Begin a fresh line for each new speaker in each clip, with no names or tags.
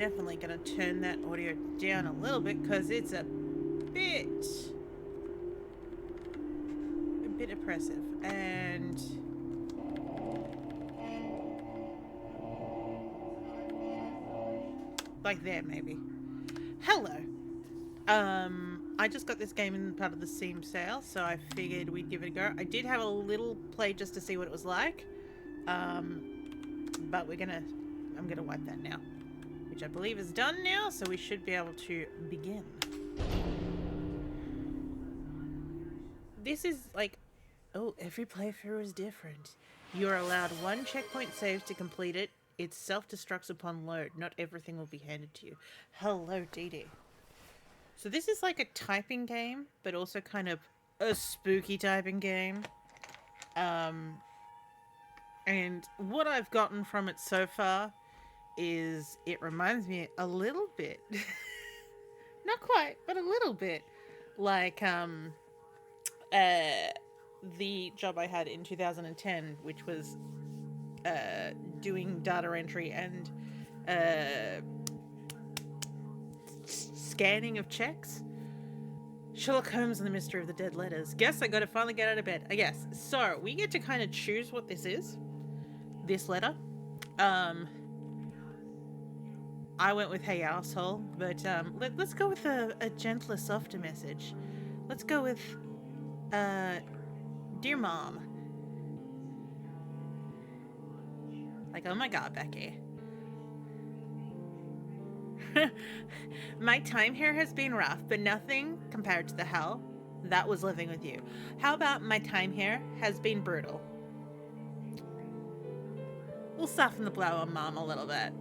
Definitely gonna turn that audio down a little bit because it's a bit oppressive. And like there maybe. Hello. I just got this game in part of the Steam sale, so I figured we'd give it a go. I did have a little play just to see what it was like. Um, but I'm gonna wipe that now, which I believe is done now, so we should be able to begin. This is like, oh, every playthrough is different. You're allowed one checkpoint save to complete it. It self-destructs upon load. Not everything will be handed to you. Hello, DD. So this is like a typing game, but also kind of a spooky typing game. And what I've gotten from it so far is it reminds me a little bit, not quite, but a little bit, like the job I had in 2010, which was doing data entry and scanning of checks. Sherlock Holmes and the Mystery of the Dead Letters. Guess I gotta finally get out of bed. I guess. So, we get to kind of choose what this is. This letter. I went with hey asshole, but let's go with a gentler, softer message. Let's go with dear mom. Like, oh my god, Becky. My time here has been rough, but nothing compared to the hell that was living with you. How about my time here has been brutal? We'll soften the blow on mom a little bit.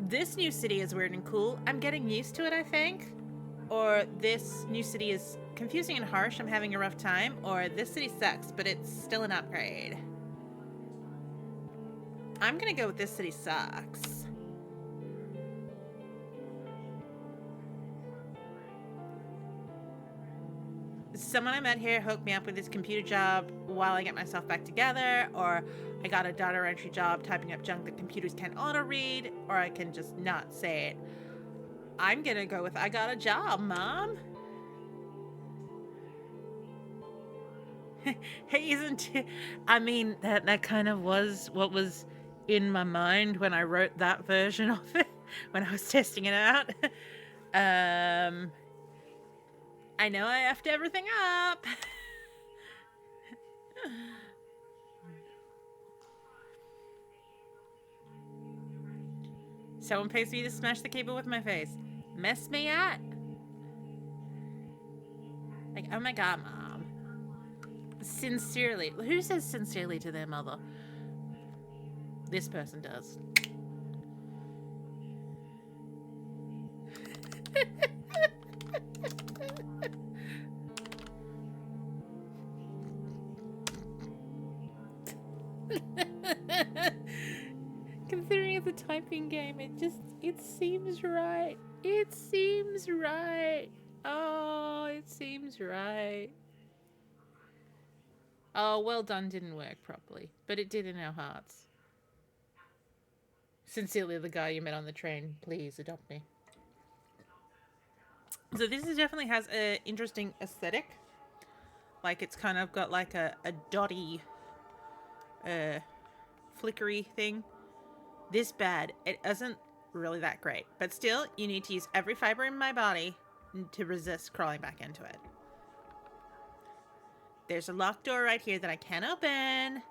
This new city is weird and cool. I'm getting used to it, I think. Or this new city is confusing and harsh. I'm having a rough time. Or this city sucks, but it's still an upgrade. I'm gonna go with this city sucks. Someone I met here hooked me up with this computer job while I get myself back together, or I got a data entry job typing up junk that computers can't auto-read, or I can just not say it. I'm gonna go with I got a job, Mom. Hey, isn't it? I mean, that kind of was what was in my mind when I wrote that version of it, when I was testing it out. I know I effed everything up. Someone pays me to smash the keyboard with my face. Mess me at? Like, oh my god, Mom. Sincerely. Who says sincerely to their mother? This person does. Considering it's a typing game, it seems right. It seems right. Oh, it seems right. Oh, well done didn't work properly, but it did in our hearts. Sincerely, the guy you met on the train. Please adopt me. So this definitely has an interesting aesthetic. Like, it's kind of got like a dotty, flickery thing. This bad, it isn't really that great. But still, you need to use every fiber in my body to resist crawling back into it. There's a locked door right here that I can't open.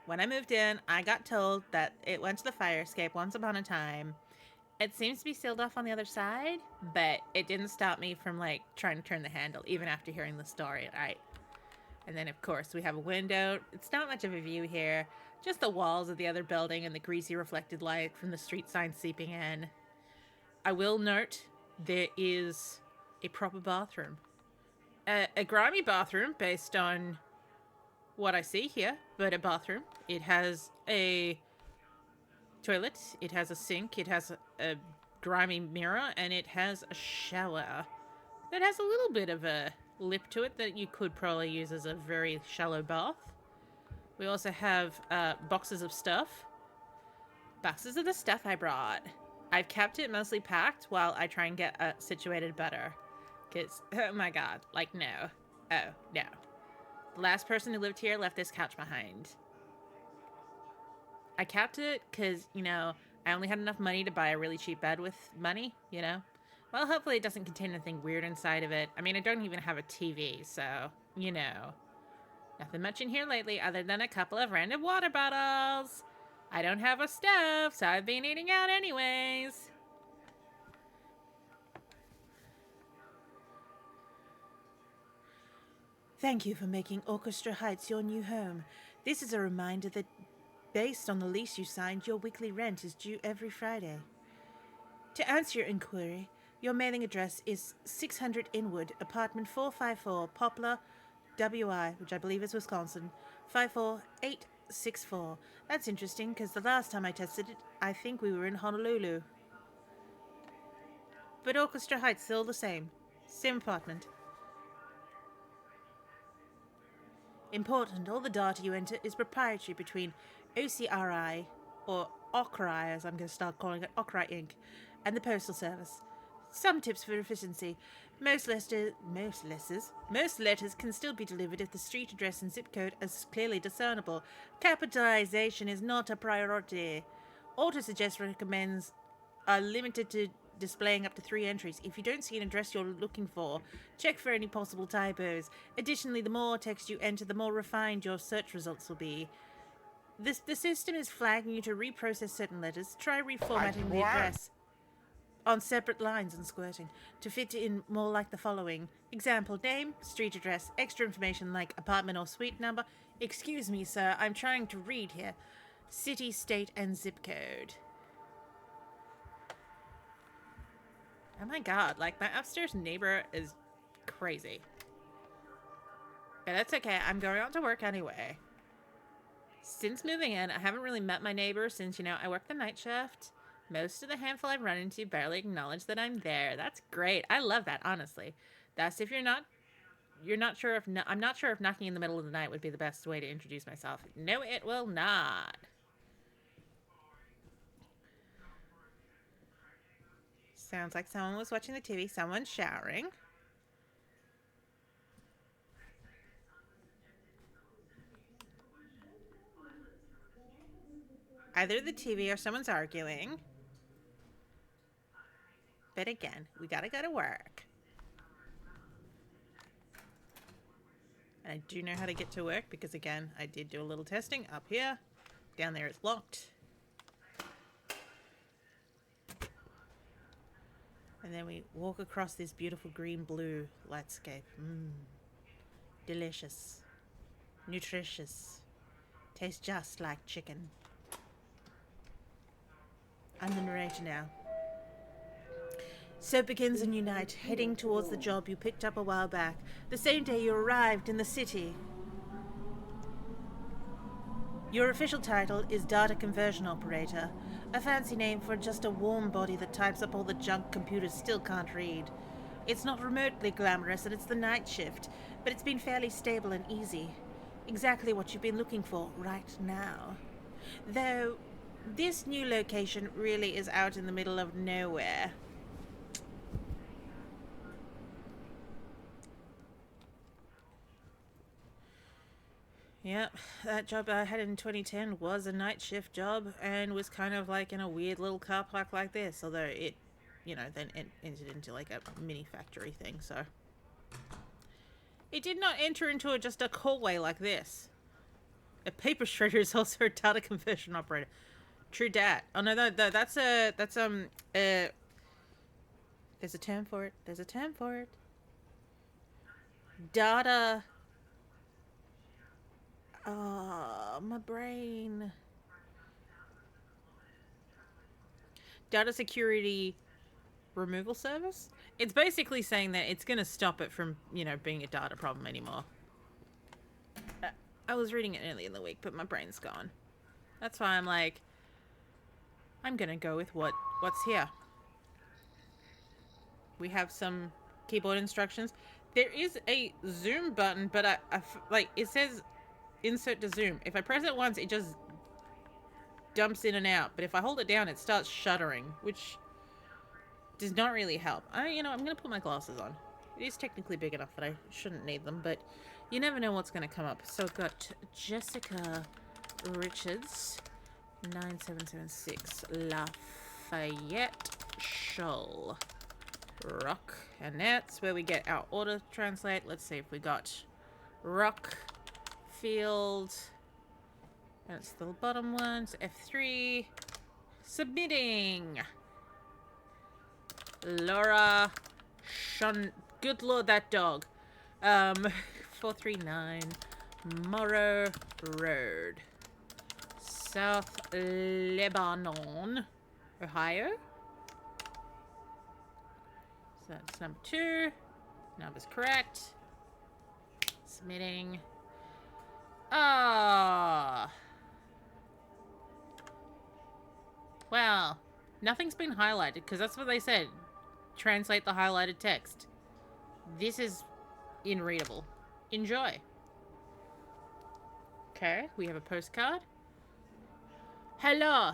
When I moved in, I got told that it went to the fire escape once upon a time. It seems to be sealed off on the other side, but it didn't stop me from, like, trying to turn the handle, even after hearing the story, right? And then, of course, we have a window. It's not much of a view here. Just the walls of the other building and the greasy reflected light from the street sign seeping in. I will note there is a proper bathroom. A grimy bathroom based on what I see here, but a bathroom. It has a toilet, it has a sink, it has a grimy mirror, and it has a shower that has a little bit of a lip to it that you could probably use as a very shallow bath. We also have boxes of stuff. Boxes of the stuff I brought. I've kept it mostly packed while I try and get situated better. Because, oh my god, like, no. Oh, no. The last person who lived here left this couch behind. I kept it because, I only had enough money to buy a really cheap bed with money, Well, hopefully it doesn't contain anything weird inside of it. I mean, I don't even have a TV, so, Nothing much in here lately other than a couple of random water bottles. I don't have a stove, so I've been eating out anyways. Thank you for making Orchestra Heights your new home. This is a reminder that, based on the lease you signed, your weekly rent is due every Friday. To answer your inquiry, your mailing address is 600 Inwood, apartment 454, Poplar, WI, which I believe is Wisconsin, 54864. That's interesting, because the last time I tested it, I think we were in Honolulu. But Orchestra Heights still the same. Same apartment. Important, all the data you enter is proprietary between OCRI, or OCRI as I'm going to start calling it, OCRI Inc., and the Postal Service. Some tips for efficiency. Most letters can still be delivered if the street address and zip code is clearly discernible. Capitalization is not a priority. Autosuggest recommends are limited to displaying up to 3 entries. If you don't see an address you're looking for, check for any possible typos. Additionally, the more text you enter, the more refined your search results will be. The system is flagging you to reprocess certain letters. Try reformatting the address on separate lines and squirting to fit in more like the following. Example, name, street address, extra information like apartment or suite number. Excuse me, sir, I'm trying to read here. City, state, and zip code. Oh my god, like, my upstairs neighbor is crazy. But that's okay, I'm going out to work anyway. Since moving in, I haven't really met my neighbor since, I work the night shift. Most of the handful I've run into barely acknowledge that I'm there. That's great. I love that, honestly. That's if I'm not sure if knocking in the middle of the night would be the best way to introduce myself. No, it will not. Sounds like someone was watching the TV. Someone's showering. Either the TV or someone's arguing. But again, we gotta go to work. And I do know how to get to work because, again, I did do a little testing up here. Down there it's locked. And then we walk across this beautiful green-blue lightscape. Delicious. Nutritious. Tastes just like chicken. I'm the narrator now. So begins a new night, heading towards the job you picked up a while back, the same day you arrived in the city. Your official title is Data Conversion Operator, a fancy name for just a warm body that types up all the junk computers still can't read. It's not remotely glamorous and it's the night shift, but it's been fairly stable and easy. Exactly what you've been looking for right now. Though, this new location really is out in the middle of nowhere. Yep, that job I had in 2010 was a night shift job and was kind of like in a weird little car park like this, although it, then it entered into like a mini factory thing, so. It did not enter into just a hallway like this. A paper shredder is also a data conversion operator. True dat. Oh no, that's there's a term for it. There's a term for it. Data. Oh, my brain. Data security removal service? It's basically saying that it's going to stop it from, being a data problem anymore. I was reading it earlier in the week, but my brain's gone. That's why I'm like, I'm going to go with what's here. We have some keyboard instructions. There is a zoom button, but it says insert to zoom. If I press it once, it just dumps in and out. But if I hold it down, it starts shuddering, which does not really help. I'm going to put my glasses on. It is technically big enough that I shouldn't need them, but you never know what's going to come up. So I've got Jessica Richards, 9776 Lafayette Shoal, Rock, and that's where we get our auto translate. Let's see if we got Rock, Field, that's the bottom ones, F3, submitting. Laura Shun. Good lord, that dog. 439 Morrow Road, South Lebanon, Ohio. So that's number 2. Number's correct. Submitting. Ah. Well, nothing's been highlighted because that's what they said. Translate the highlighted text. This is unreadable. Enjoy. Okay, we have a postcard. Hello.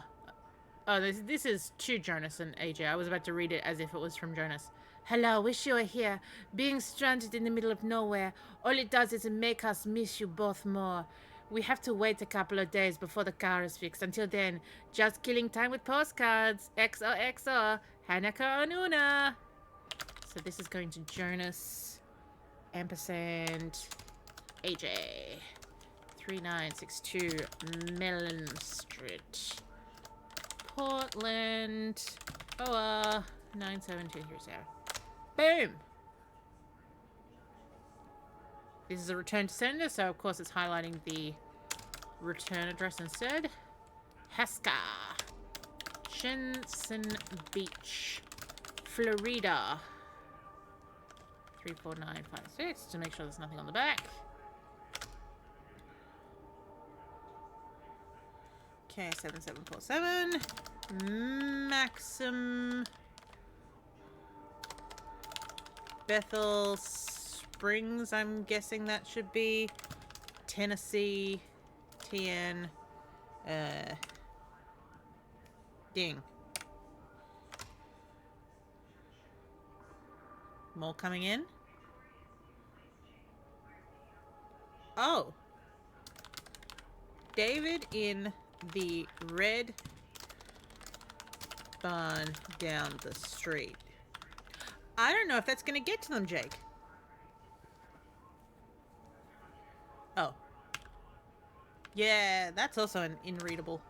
Oh, this is to Jonas and AJ. I was about to read it as if it was from Jonas. Hello, wish you were here. Being stranded in the middle of nowhere, all it does is make us miss you both more. We have to wait a couple of days before the car is fixed. Until then, just killing time with postcards. XOXO, Hanaka Onuna. So this is going to Jonas, ampersand, AJ. 3962 Mellon Street, Portland, 97230. Boom! This is a return to sender, so of course it's highlighting the return address instead. Haska, Jensen Beach, Florida, 34956, to make sure there's nothing on the back. Okay, 7747. Maxim. Bethel Springs, I'm guessing that should be. Tennessee. TN. Ding. More coming in. Oh. David in the red barn down the street. I don't know if that's going to get to them, Jake. Oh. Yeah, that's also an unreadable.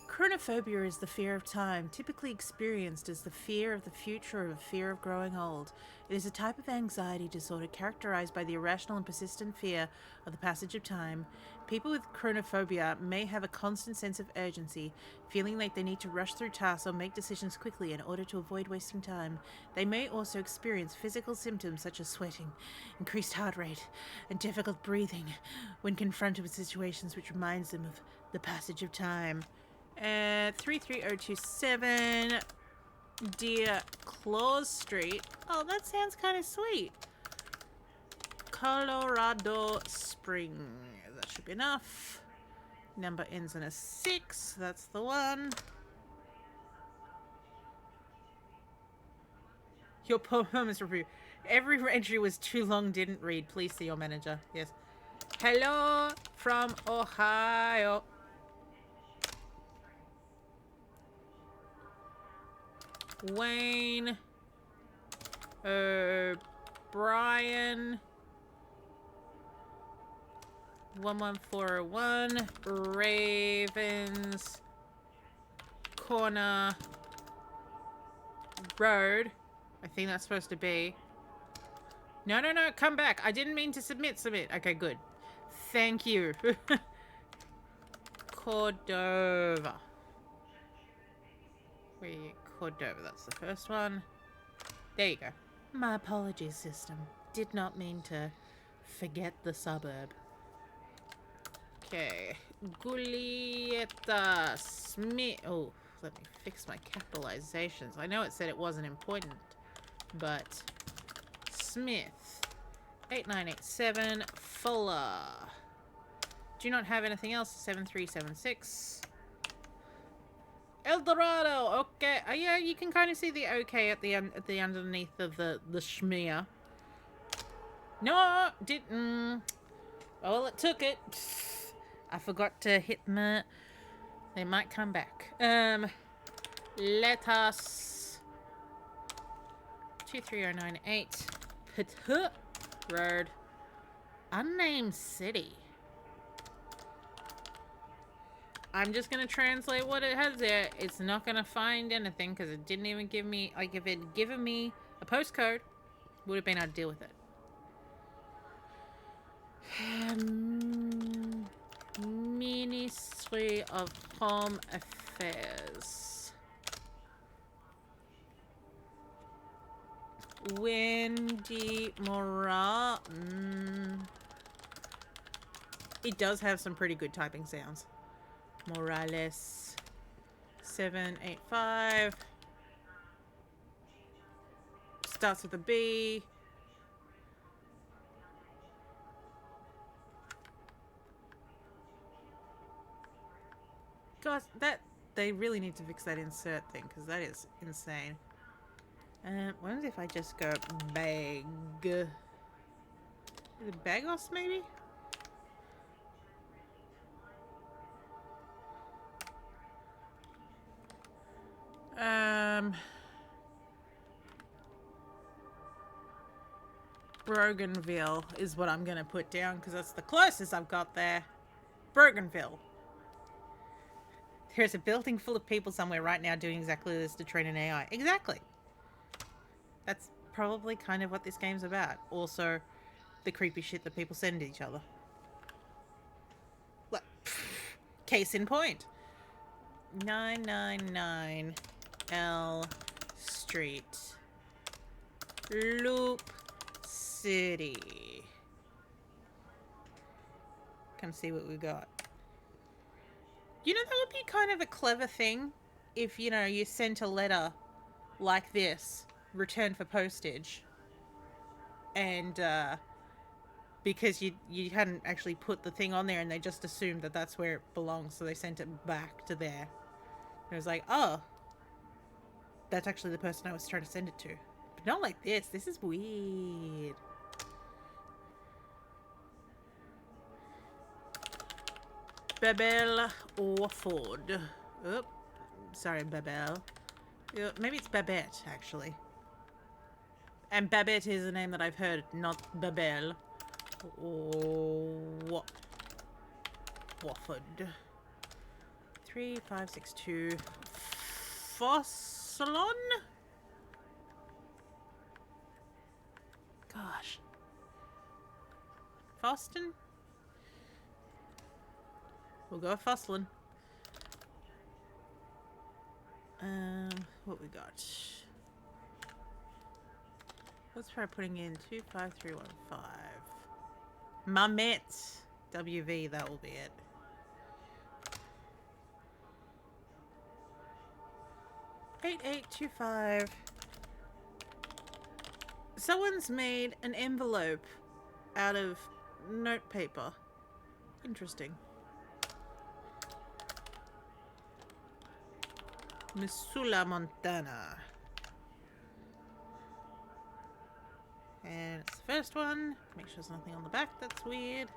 Chronophobia is the fear of time, typically experienced as the fear of the future or a fear of growing old. It is a type of anxiety disorder characterized by the irrational and persistent fear of the passage of time. People with chronophobia may have a constant sense of urgency, feeling like they need to rush through tasks or make decisions quickly in order to avoid wasting time. They may also experience physical symptoms such as sweating, increased heart rate, and difficult breathing when confronted with situations which reminds them of the passage of time. 33027 Deer Claus Street. Oh, that sounds kind of sweet. Colorado Springs. That should be enough. Number ends in a 6. That's the one. Your performance review. Every entry was too long, didn't read. Please see your manager. Yes. Hello from Ohio. Wayne, Brian, 11401, Ravens, Corner, Road. I think that's supposed to be. No, come back. I didn't mean to submit. Okay, good. Thank you. Cordova. Cordova, that's the first one. There you go. My apologies, system. Did not mean to forget the suburb. Okay. Julieta Smith. Oh, let me fix my capitalizations. I know it said it wasn't important, but Smith. 8987 Fuller. Do not have anything else. 7376. El Dorado. Okay. Yeah, you can kind of see the okay at the underneath of the schmear. No, didn't. Oh, well, it took it. I forgot to hit my. They might come back. Let us 23098 Petit Road, unnamed city. I'm just gonna translate what it has there. It's not gonna find anything because it didn't even give me, like, if it had given me a postcode, would have been able to deal with it. Ministry of Home Affairs. Wendy Mora. It does have some pretty good typing sounds. Morales. 785. Starts with a B. Gosh, they really need to fix that insert thing because that is insane. What if I just go bag? Is it Bagos maybe? Broganville is what I'm gonna put down because that's the closest I've got there. Broganville. There's a building full of people somewhere right now doing exactly this to train an AI. Exactly. That's probably kind of what this game's about. Also, the creepy shit that people send each other. Look, case in point. 999 L Street. Loop City. Come see what we got. You know, that would be kind of a clever thing if, you know, you sent a letter like this, return for postage, and because you hadn't actually put the thing on there and they just assumed that that's where it belongs, so they sent it back to there. And it was like, oh, that's actually the person I was trying to send it to. But not like this. This is weird. Babel Orford. Oh, sorry, Babel. Maybe it's Babette, actually. And Babette is a name that I've heard, not Babel. Oh, Wofford. 3562. Fossalon? Gosh. Foston? We'll go with Fosslin. What we got? Let's try putting in 25315. Mamet. WV, that will be it. $8825. Someone's made an envelope out of note paper. Interesting. Missoula, Montana. And it's the first one. Make sure there's nothing on the back that's weird.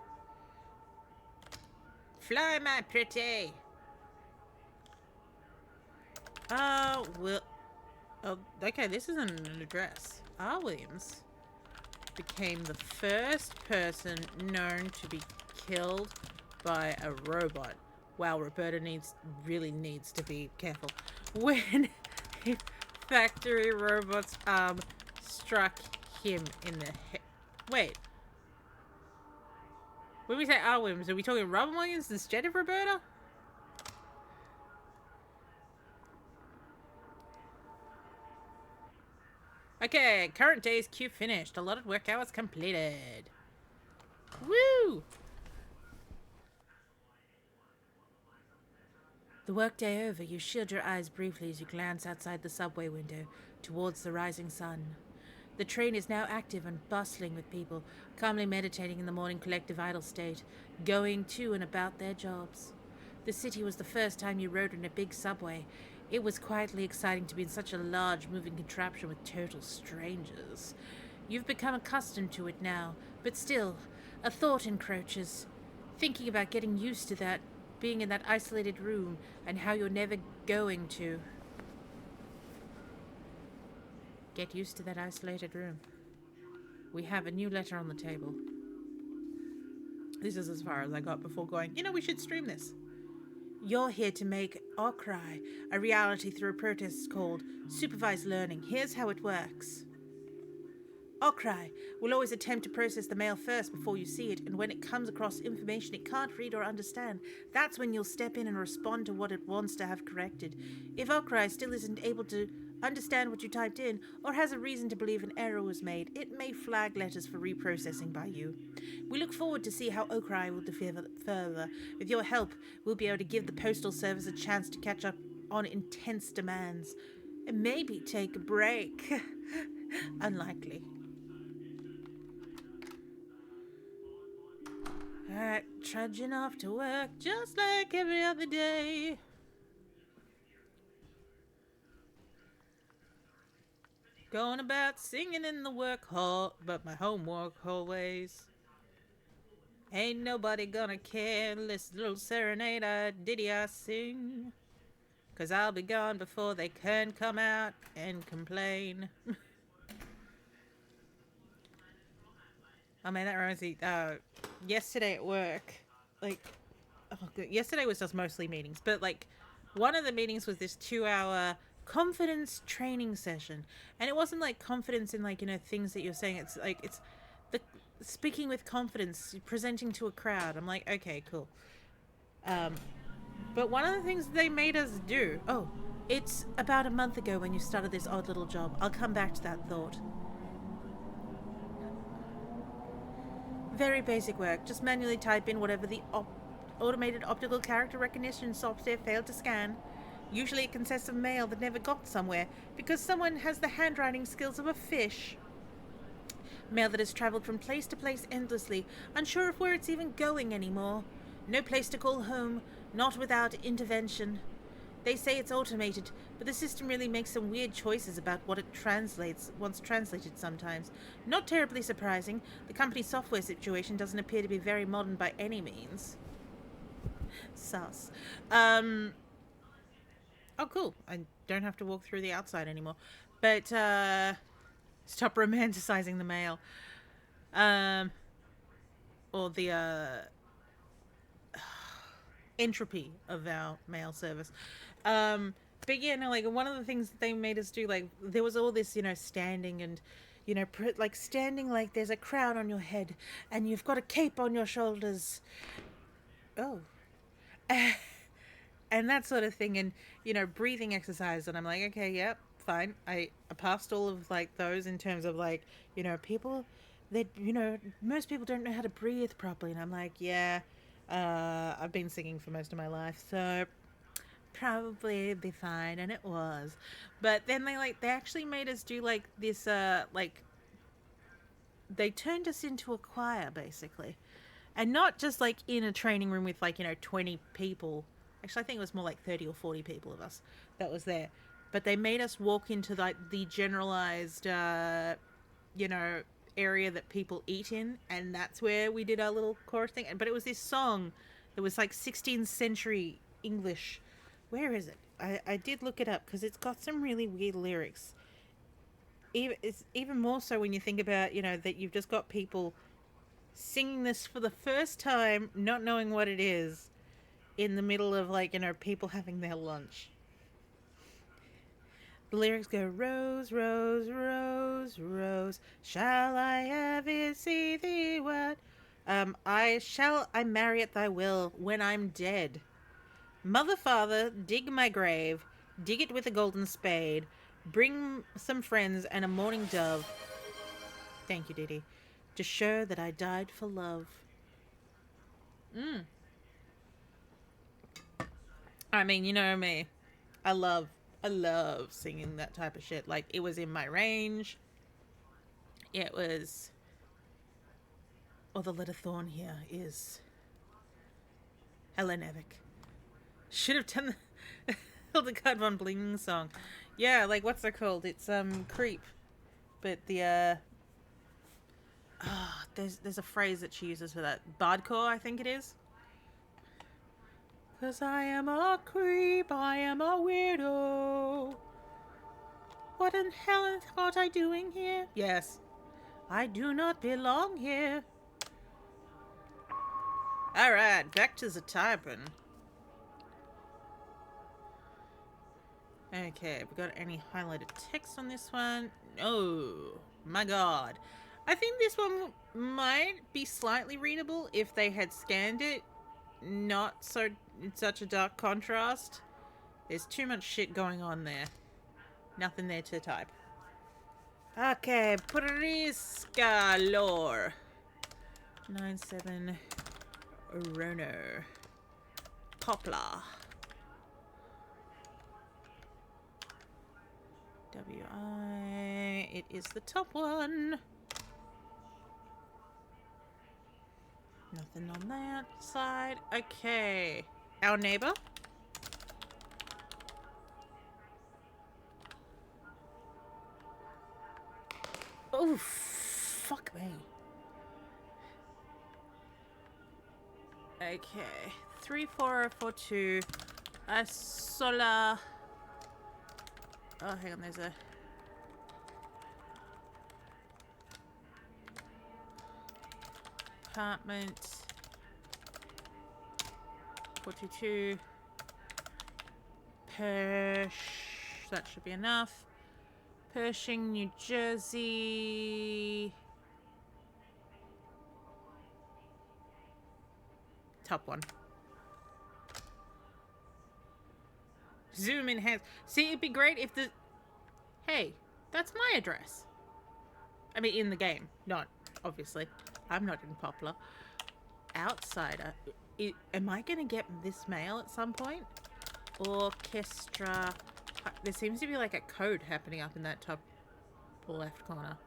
Fly, my pretty. Well. Oh, okay, this isn't an address. R. Williams became the first person known to be killed by a robot. Wow, Roberta really needs to be careful. When a factory robot's arm struck him in the head. Wait. When we say R. Williams, are we talking Robin Williams instead of Roberta? Okay, current day's queue finished. Allotted work hours completed. Woo! The workday over, you shield your eyes briefly as you glance outside the subway window towards the rising sun. The train is now active and bustling with people, calmly meditating in the morning collective idle state, going to and about their jobs. The city was the first time you rode in a big subway. It was quietly exciting to be in such a large moving contraption with total strangers. You've become accustomed to it now, but still, a thought encroaches. Thinking about getting used to that, being in that isolated room, and how you're never going to get used to that isolated room. We have a new letter on the table. This is as far as I got before going, we should stream this. You're here to make our cry a reality through a protest called Supervised Learning. Here's how it works. Okrai will always attempt to process the mail first before you see it, and when it comes across information it can't read or understand, that's when you'll step in and respond to what it wants to have corrected. If Okrai still isn't able to understand what you typed in, or has a reason to believe an error was made, it may flag letters for reprocessing by you. We look forward to see how Okrai will differ further. With your help, we'll be able to give the Postal Service a chance to catch up on intense demands. And maybe take a break. Unlikely. Alright, trudging off to work just like every other day. Going about singing in the work hall, but my homework always. Ain't nobody gonna care this little serenade I sing. 'Cause I'll be gone before they can come out and complain. Oh man, that reminds me, yesterday at work, yesterday was just mostly meetings, but one of the meetings was this 2 hour confidence training session. And it wasn't confidence in things that you're saying. It's the speaking with confidence, presenting to a crowd. I'm like, okay, cool. But one of the things they made us do, it's about a month ago when you started this odd little job. I'll come back to that thought. Very basic work. Just manually type in whatever the automated optical character recognition software failed to scan. Usually it consists of mail that never got somewhere because someone has the handwriting skills of a fish. Mail that has travelled from place to place endlessly, unsure of where it's even going anymore. No place to call home, not without intervention. They say it's automated, but the system really makes some weird choices about what it translates once translated sometimes. Not terribly surprising. The company's software situation doesn't appear to be very modern by any means. Sus. Oh, cool. I don't have to walk through the outside anymore. But, stop romanticizing the mail. Or the, entropy of our mail service. But yeah, no, one of the things that they made us do, there was all this, standing and, standing like there's a crown on your head and you've got a cape on your shoulders. Oh. And that sort of thing, and, breathing exercise. And I'm like, okay, yep, fine. I passed all of, those in terms of, people that, most people don't know how to breathe properly. And I'm like, yeah, I've been singing for most of my life, so probably it'd be fine. And it was. But then they actually made us do this they turned us into a choir basically, and not just in a training room with 20 people. Actually, I think it was more like 30 or 40 people of us that was there. But they made us walk into the generalized area that people eat in, and that's where we did our little chorus thing. But it was this song that was 16th century English. Where is it? I did look it up because it's got some really weird lyrics. It's even more so when you think about, that you've just got people singing this for the first time, not knowing what it is, in the middle of people having their lunch. The lyrics go, rose, rose, rose, rose, shall I ever see thee wed? I marry at thy will when I'm dead. Mother, father, dig my grave, dig it with a golden spade, bring some friends and a mourning dove. Thank you, Diddy. To show that I died for love. I mean, you know me. I love singing that type of shit. It was in my range. It was... Or the letter thorn here is... Helen Evick. Should have done the Hildegard von Bling song. Yeah, like, what's it called? It's, Creep. But the, there's a phrase that she uses for that. Bardcore, I think it is. 'Cause I am a creep, I am a weirdo. What in hell are I doing here? Yes. I do not belong here. Alright, back to the typing. Okay, we got any highlighted text on this one? Oh, my god. I think this one might be slightly readable if they had scanned it. Not so in such a dark contrast. There's too much shit going on there. Nothing there to type. Okay, Prisca lore. 97 Rono. Poplar. WI. It is the top one. Nothing on that side. Okay. Our neighbor. Oh, fuck me. Okay. 3442. Sola. Oh, hang on. There's a... Apartment 42 Persh, that should be enough. Pershing, New Jersey. Top one. Zoom enhance. See, it'd be great if the... Hey, that's my address. I mean, in the game, not obviously. I'm not in Poplar. Outsider. Am I going to get this mail at some point? Orchestra. There seems to be like a code happening up in that top left corner.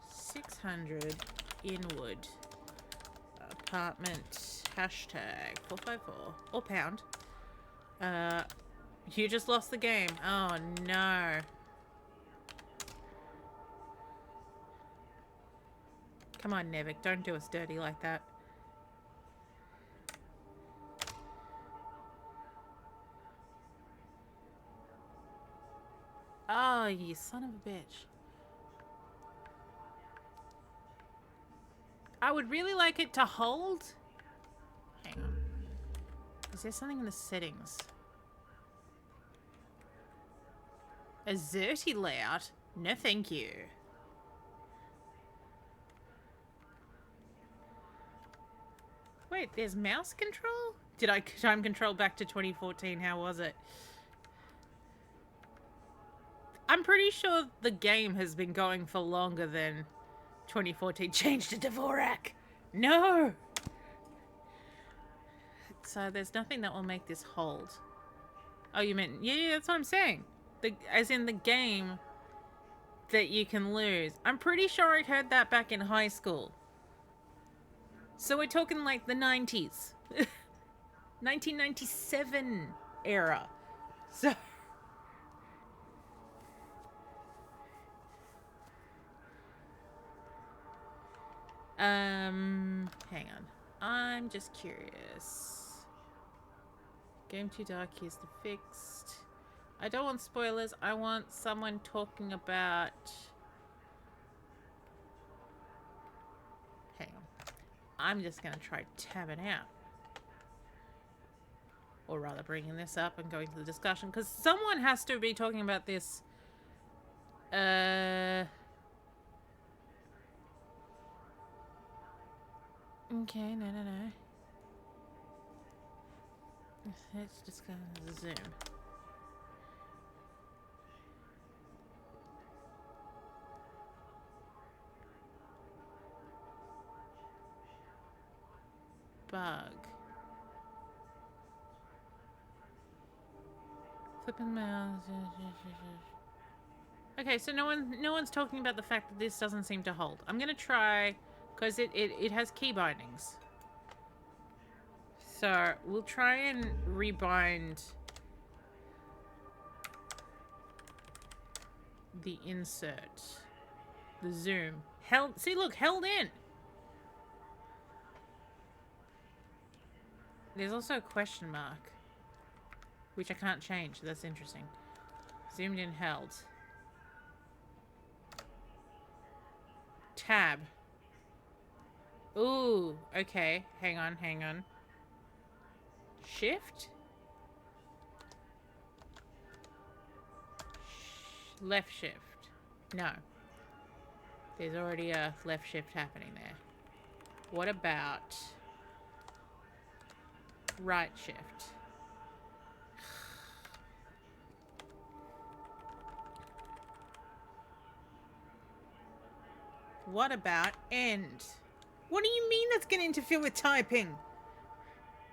600 Inwood. Apartment. Hashtag 454. Or pound. You just lost the game. Oh no. Come on, Nevik, don't do us dirty like that. Oh, you son of a bitch. I would really like it to hold. Hang on. Is there something in the settings? A Xerty layout? No, thank you. Wait, there's mouse control? Did I time control back to 2014? How was it? I'm pretty sure the game has been going for longer than 2014. Change to Dvorak! No! So there's nothing that will make this hold. Oh, you meant... Yeah, that's what I'm saying. As in the game that you can lose. I'm pretty sure I heard that back in high school. So we're talking like the 90s. 1997 era. So... hang on. I'm just curious. Game too dark, here's the fixed. I don't want spoilers. I want someone talking about... Hang on. I'm just going to try tabbing out. Or rather bringing this up and going to the discussion. Because someone has to be talking about this. Okay, no. Let's just go to the Zoom. Bug. Flipping mouse. Okay, so no one's talking about the fact that this doesn't seem to hold. I'm gonna try, because it has key bindings. So we'll try and rebind the insert. The zoom. Held, see look, held in. There's also a question mark, which I can't change, so that's interesting. Zoomed in, held. Tab. Ooh, okay. Hang on, hang on. Shift? Left shift. No. There's already a left shift happening there. What about right shift? What about end? What do you mean that's going to interfere with typing?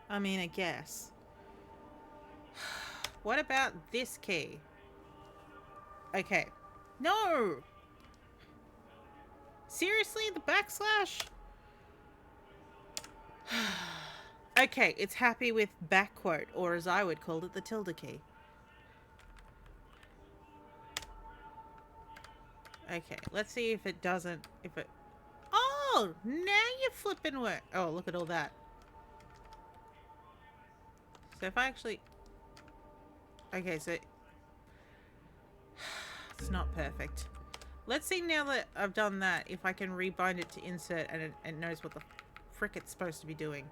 I mean, I guess. What about this key? Okay. No! Seriously? The backslash? Okay, it's happy with back quote, or as I would call it, the tilde key. Okay, let's see if it doesn't, if it... Oh, now you're flipping work. Oh, look at all that. So if I actually... Okay, so... It's not perfect. Let's see now that I've done that, if I can rebind it to insert and it knows what the frick it's supposed to be doing.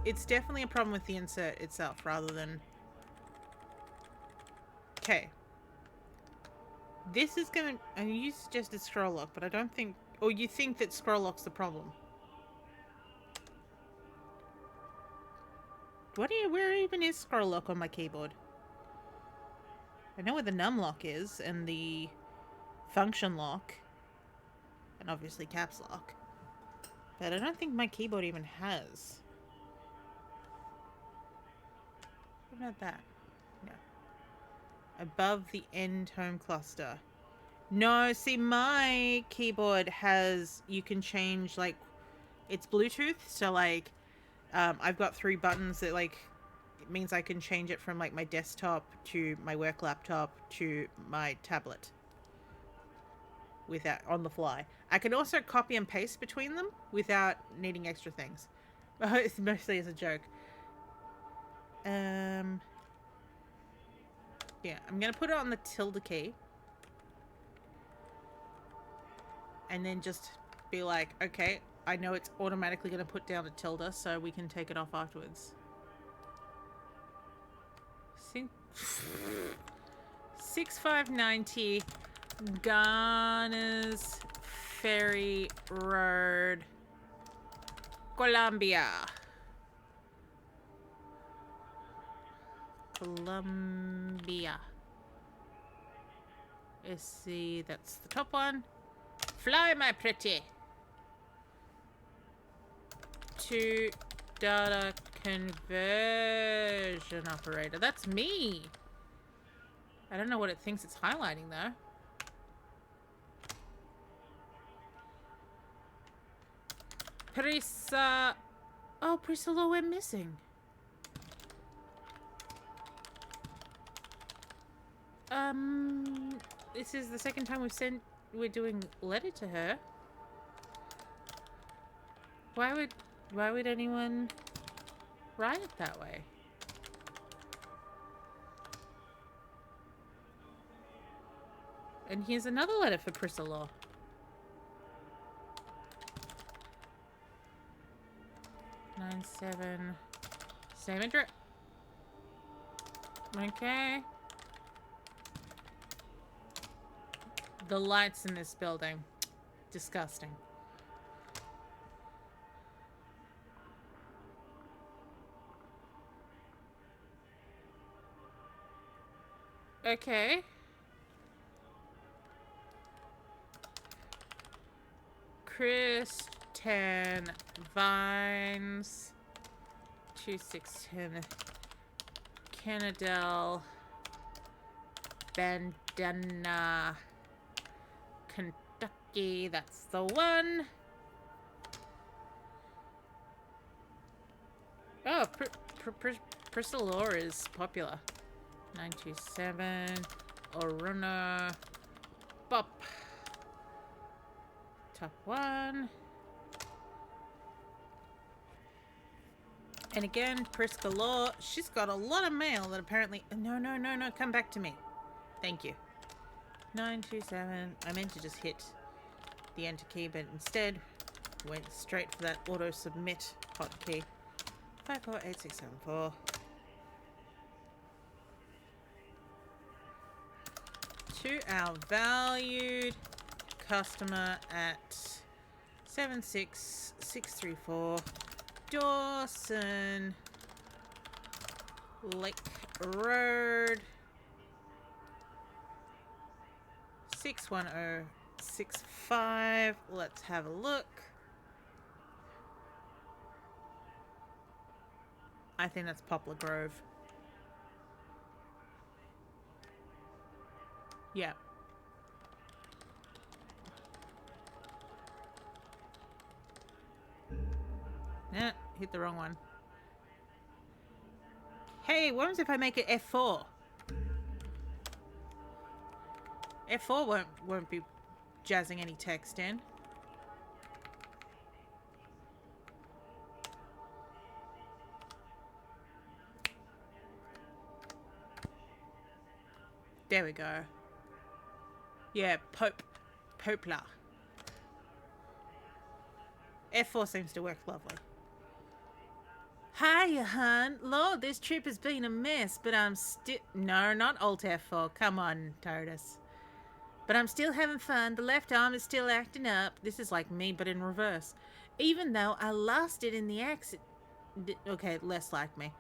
It's definitely a problem with the insert itself rather than... Okay. This is gonna... And you suggested scroll lock, but I don't think... Or you think that scroll lock's the problem. Where even is scroll lock on my keyboard? I know where the num lock is, and the function lock, and obviously caps lock. But I don't think my keyboard even has. What about that? No. Above the end home cluster. No, see, my keyboard has... You can change, like... It's Bluetooth, so, like... I've got 3 buttons that, like... It means I can change it from, like, my desktop to my work laptop to my tablet. Without... On the fly. I can also copy and paste between them without needing extra things. It's mostly as a joke. Yeah, I'm gonna put it on the tilde key. And then just be like, okay, I know it's automatically gonna put down a tilde, so we can take it off afterwards. 6590 Ghana's Ferry Road, Colombia. Let's see, that's the top one. Fly, my pretty. To data conversion operator. That's me. I don't know what it thinks it's highlighting though. Prisa. Oh, Priscilla, we're missing. This is the second time we're doing letter to her. Why would anyone write it that way? And here's another letter for Priscilla. Seven. Same address. Okay. The lights in this building. Disgusting. Okay. Kristen Vines. 262. Canadell. Bandana. Kentucky. That's the one. Oh, Priscillor is popular. 927. Oruna. Bop. Top one. And again, Priscillor. She's got a lot of mail that apparently... No. Come back to me. Thank you. 927. I meant to just hit the enter key, but instead went straight for that auto submit hotkey. 548674. To our valued customer at 76634 Dawson Lake Road 61065. Let's have a look. I think that's Poplar Grove. Yeah. Nah, hit the wrong one. Hey, what happens if I make it F4? F4 won't be jazzing any text in. There we go. Yeah, Poplar. F4 seems to work lovely. Hiya, hun. Lord, this trip has been a mess, but I'm still... No, not Alt F4. Come on, TARDIS. But I'm still having fun. The left arm is still acting up. This is like me, but in reverse. Even though I lost it in the accident... Okay, less like me.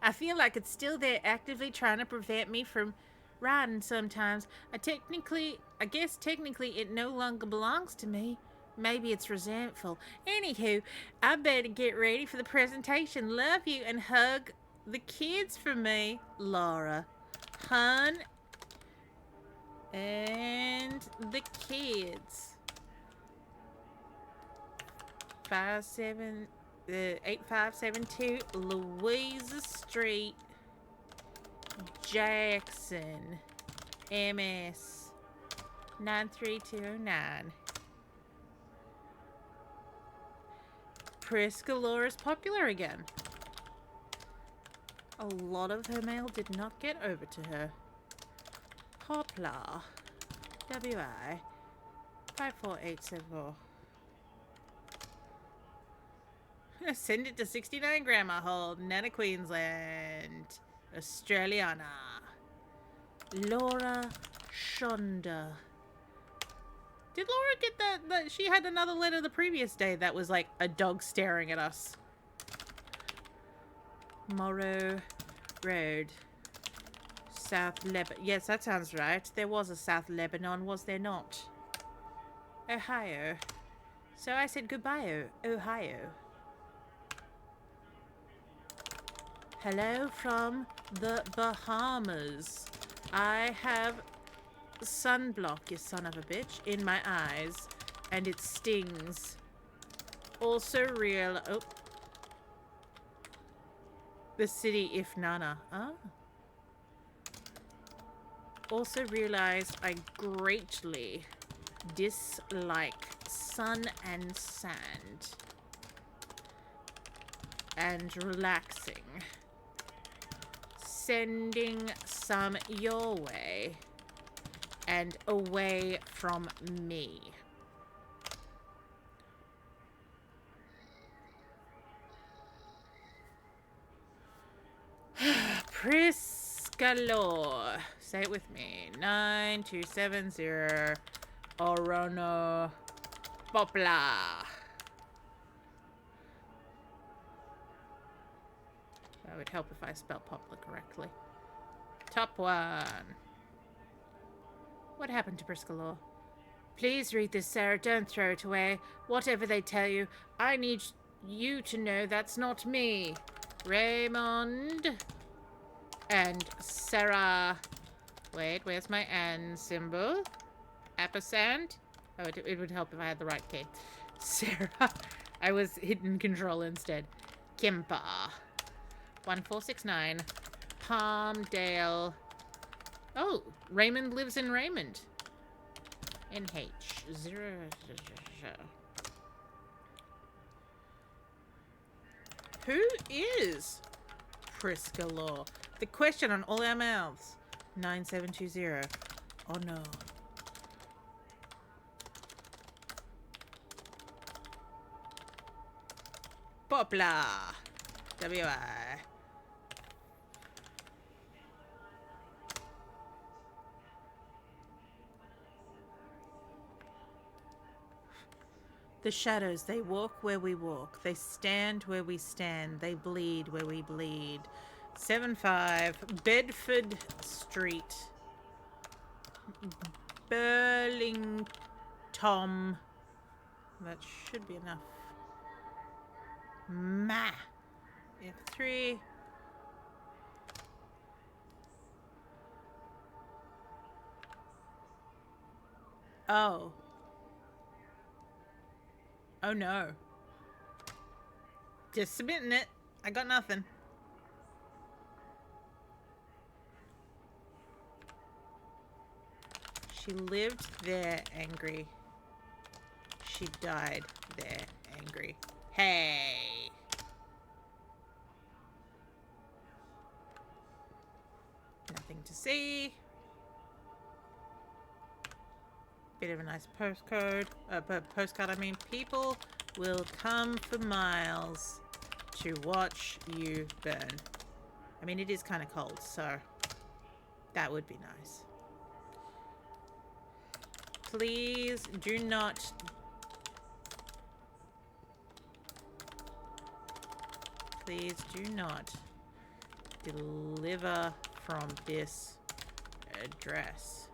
I feel like it's still there actively trying to prevent me from riding sometimes. I guess technically it no longer belongs to me. Maybe it's resentful. Anywho, I better get ready for the presentation. Love you and hug the kids for me, Laura. Hun and the kids. 8572 Louisa Street, Jackson, MS 93209. Priscillor is popular again. A lot of her mail did not get over to her. Poplar, WI 54874. Send it to 69 Grandma Hold, Nana, Queensland, Australiana. Laura Shonda. Did Laura get that? She had another letter the previous day that was like a dog staring at us. Morrow Road. South Lebanon. Yes, that sounds right. There was a South Lebanon, was there not? Ohio. So I said goodbye, Ohio. Hello from the Bahamas. I have sunblock, you son of a bitch, in my eyes, and it stings. Also real... Oh. The city if Nana. Oh. Also realized I greatly dislike sun and sand. And relaxing. Sending some your way. And away from me. Priscillor. Say it with me. 9270 Orono Poplar. That would help if I spelled Poplar correctly. Top one. What happened to Priscillor? Please read this, Sarah. Don't throw it away. Whatever they tell you, I need you to know that's not me. Raymond and Sarah. Wait, where's my N symbol? Ampersand? Oh, it would help if I had the right key. Sarah. I was hitting control instead. Kimpa. 1469. Palmdale. Oh, Raymond lives in Raymond. NH. 0. Who is Priska Law? The question on all our mouths. 9720. Oh no. Poplar. W-I. The shadows, they walk where we walk. They stand where we stand. They bleed where we bleed. 75 Bedford Street. Burlington. That should be enough. Ma. F3. Oh. Oh no. Just submitting it. I got nothing. She lived there angry. She died there angry. Hey. Nothing to see. Bit of a nice postcode. Postcard, I mean. People will come for miles to watch you burn. I mean, it is kind of cold, so that would be nice. Please do not... Please do not deliver from this address.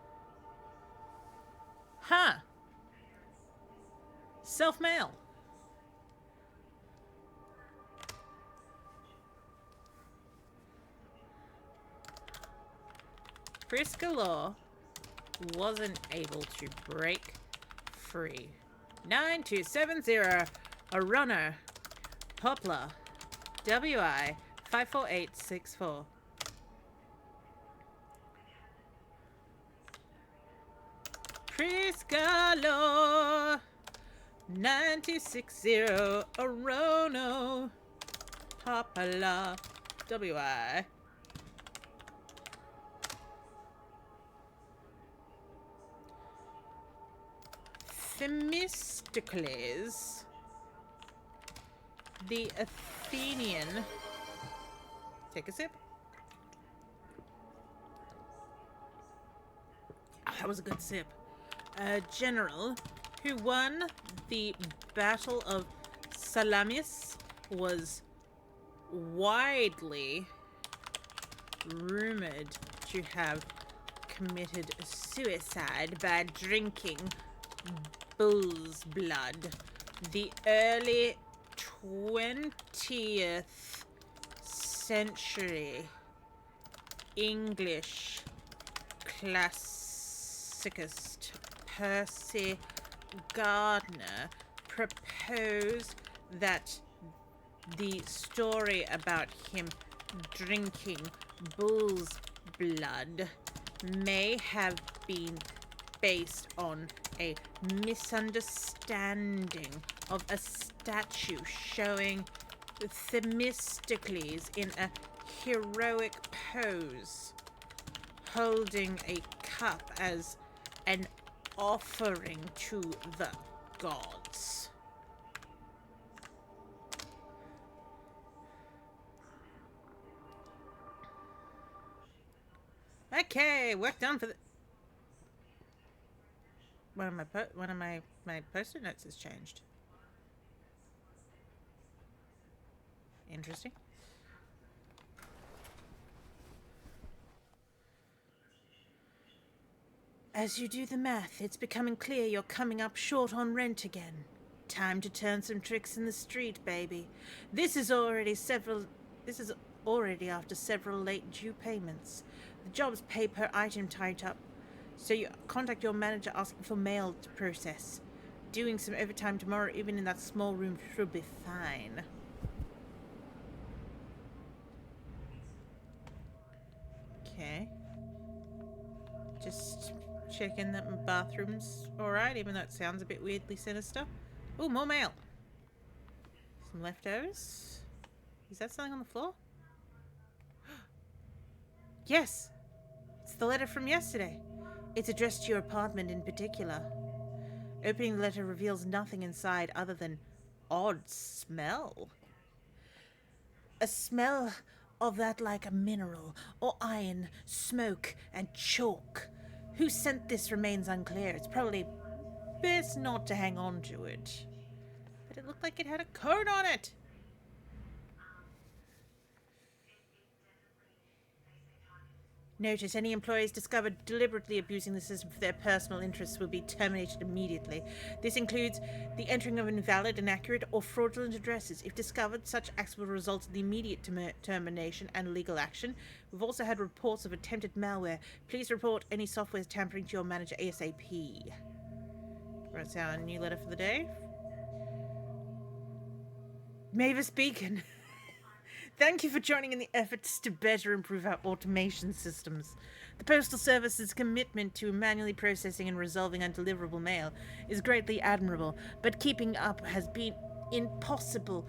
Huh. Self-mail. Priska Law wasn't able to break free. 9270 a runner. Poplar. WI 54864. Priska Law 9260 Orono. Poplar. WI. Themistocles, the Athenian. Take a sip. Oh, that was a good sip. A general who won the Battle of Salamis was widely rumored to have committed suicide by drinking bull's blood. The early 20th century English classicist Percy Gardner proposed that the story about him drinking bull's blood may have been based on a misunderstanding of a statue showing Themistocles in a heroic pose, holding a cup as an offering to the gods. Okay, work done for the... One of my post-it notes has changed. Interesting. As you do the math, it's becoming clear you're coming up short on rent again. Time to turn some tricks in the street, baby. This is already after several late due payments. The job's pay per item tied up, so you contact your manager asking for mail to process. Doing some overtime tomorrow, even in that small room, should be fine. Okay. Just checking that my bathroom's alright, even though it sounds a bit weirdly sinister. Oh, more mail. Some leftovers. Is that something on the floor? Yes! It's the letter from yesterday. It's addressed to your apartment in particular. Opening the letter reveals nothing inside other than odd smell. A smell of that like a mineral or iron, smoke, and chalk. Who sent this remains unclear. It's probably best not to hang on to it. But it looked like it had a code on it. Notice any employees discovered deliberately abusing the system for their personal interests will be terminated immediately. This includes the entering of invalid, inaccurate, or fraudulent addresses. If discovered, such acts will result in the immediate termination and legal action. We've also had reports of attempted malware. Please report any software tampering to your manager ASAP. That's our new letter for the day. Mavis Beacon. Thank you for joining in the efforts to better improve our automation systems. The Postal Service's commitment to manually processing and resolving undeliverable mail is greatly admirable, but keeping up has been impossible.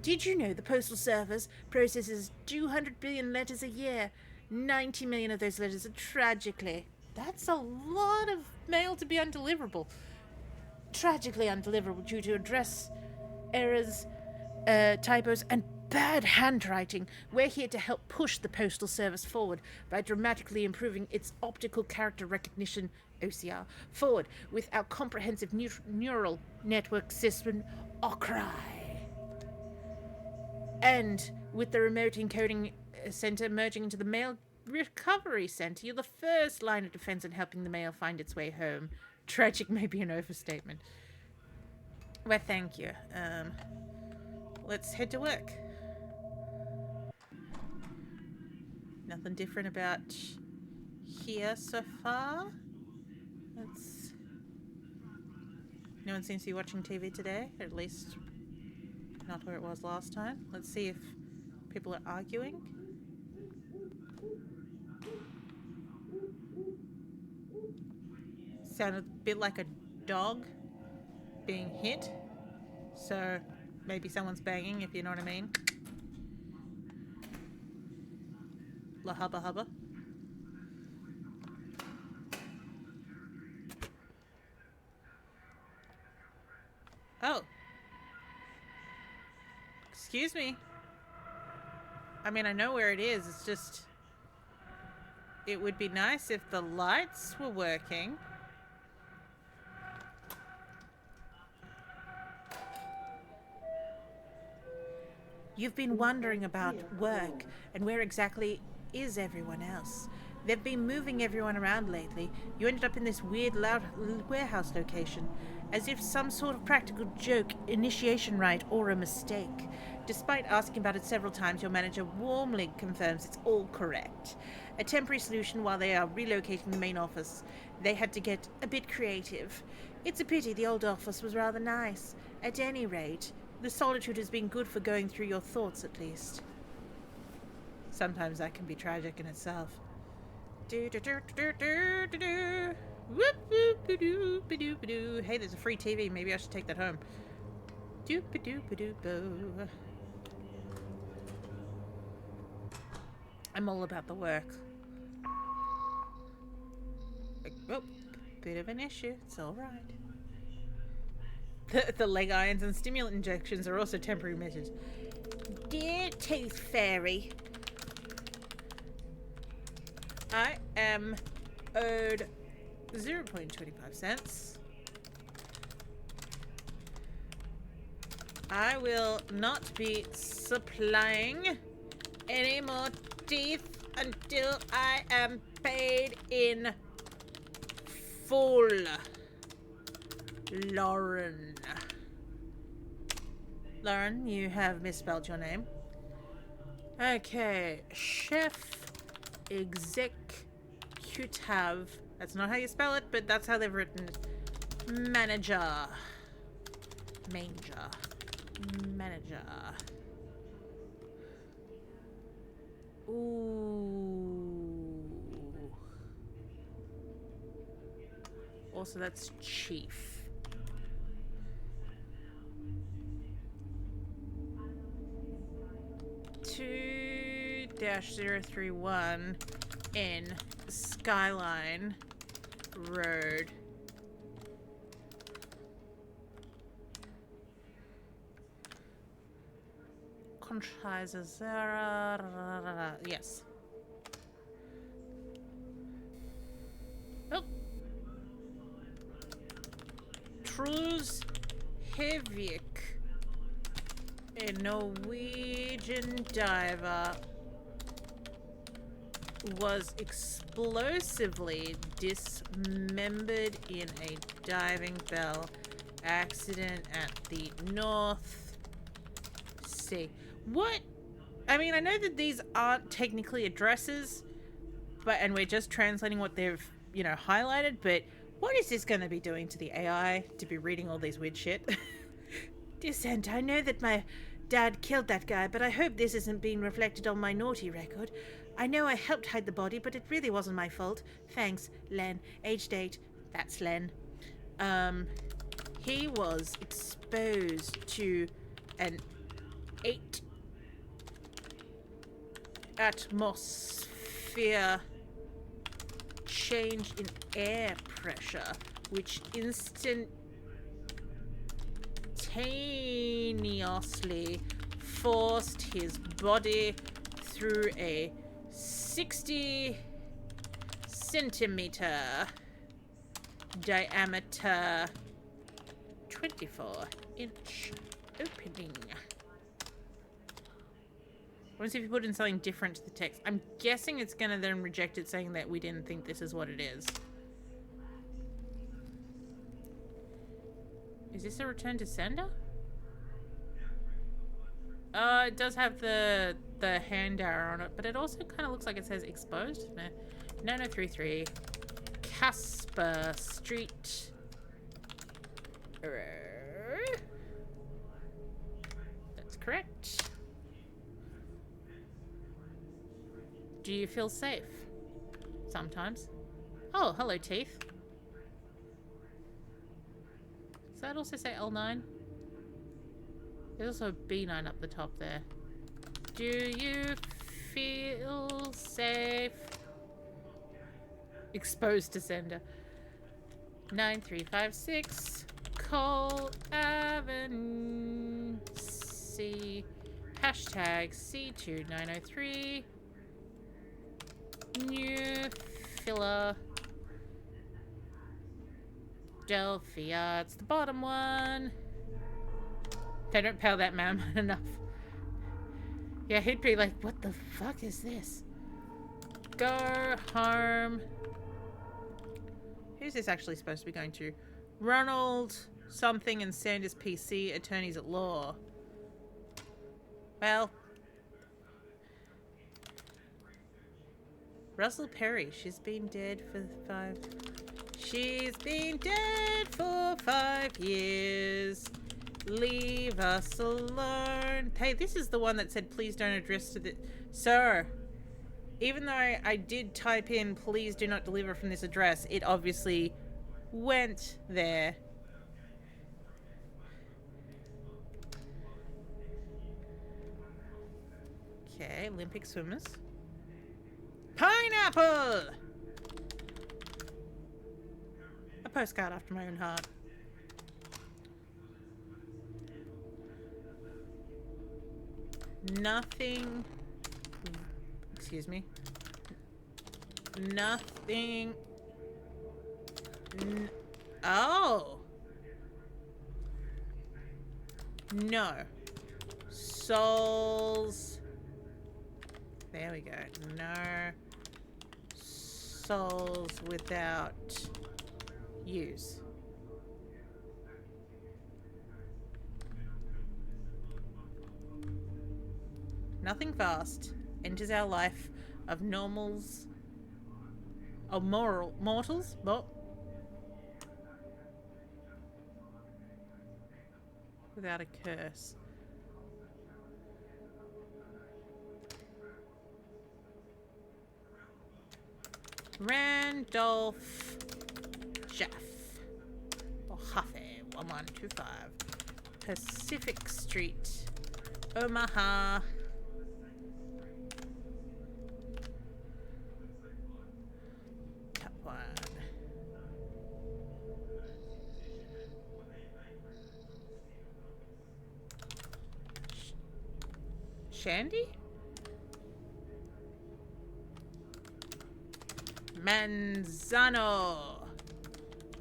Did you know the Postal Service processes 200 billion letters a year? 90 million of those letters are tragically. That's a lot of mail to be undeliverable. Tragically undeliverable due to address errors, typos, and bad handwriting. We're here to help push the Postal Service forward by dramatically improving its optical character recognition, OCR, forward with our comprehensive neural network system, OCRI. And with the remote encoding center merging into the mail recovery center, you're the first line of defense in helping the mail find its way home. Tragic may be an overstatement. Well, thank you. Let's head to work. Nothing different about here so far. No one seems to be watching TV today, or at least not where it was last time. Let's see if people are arguing. Sounded a bit like a dog being hit. So maybe someone's banging, if you know what I mean. La hubba hubba. Oh. Excuse me. I mean, I know where it is. It's just... It would be nice if the lights were working. You've been wondering about work and where exactly is everyone else. They've been moving everyone around lately. You ended up in this weird, loud warehouse location, as if some sort of practical joke, initiation rite, or a mistake. Despite asking about it several times, your manager warmly confirms it's all correct. A temporary solution while they are relocating the main office. They had to get a bit creative. It's a pity the old office was rather nice. At any rate, the solitude has been good for going through your thoughts, at least. Sometimes that can be tragic in itself. Hey, there's a free TV. Maybe I should take that home. I'm all about the work. Oh, bit of an issue. It's all right. The leg irons and stimulant injections are also temporary measures. Dear Tooth Fairy, I am owed 0.25 cents. I will not be supplying any more teeth until I am paid in full. Lauren. Lauren, you have misspelled your name. Okay, chef executive. That's not how you spell it, but that's how they've written it. Manager. Manger. Manager. Ooh. Also, that's chief. Two dash 031 in Skyline Road. Contraiser Zara. Yes. Oh. Truls Hevik, a Norwegian diver, was explosively dismembered in a diving bell accident at the North Sea. What? I mean, I know that these aren't technically addresses, and we're just translating what they've, highlighted, but what is this going to be doing to the AI to be reading all these weird shit? Dear Santa, I know that my dad killed that guy, but I hope this isn't being reflected on my naughty record. I know I helped hide the body, but it really wasn't my fault. Thanks, Len. Aged 8. That's Len. He was exposed to an 8 atmosphere change in air pressure, which instantaneously forced his body through a 60 centimeter diameter 24-inch opening. I want to see if you put in something different to the text. I'm guessing it's going to then reject it, saying that we didn't think this is what it is. Is this a return to sender? It does have the hand arrow on it, but it also kind of looks like it says exposed. No, 33. Casper Street. That's correct. Do you feel safe? Sometimes. Oh, hello, teeth. Does that also say L9? There's also a B9 up the top there. Do you feel safe? Exposed to sender. 9356 Cole Avenue C. Hashtag C2903. New filler. Delphia. It's the bottom one. They don't pay that man enough. Yeah, he'd be like, what the fuck is this? Go home. Who's this actually supposed to be going to? Ronald something and Sanders PC, attorneys at law. Well. Russell Perry, she's been dead for 5... She's been dead for 5 years. Leave us alone. Hey, this is the one that said, please don't address to the... Sir, even though I did type in, please do not deliver from this address, it obviously went there. Okay, Olympic swimmers. Pineapple! A postcard after my own heart. Nothing. Excuse me. Nothing. Oh. No. Souls. There we go. No. Souls without use. nothing fast, enters our life of normals, of mortals, without a curse. Randolph Jeff. Or Huffy, 1125. Pacific Street, Omaha. Top one. Shandy? Manzano.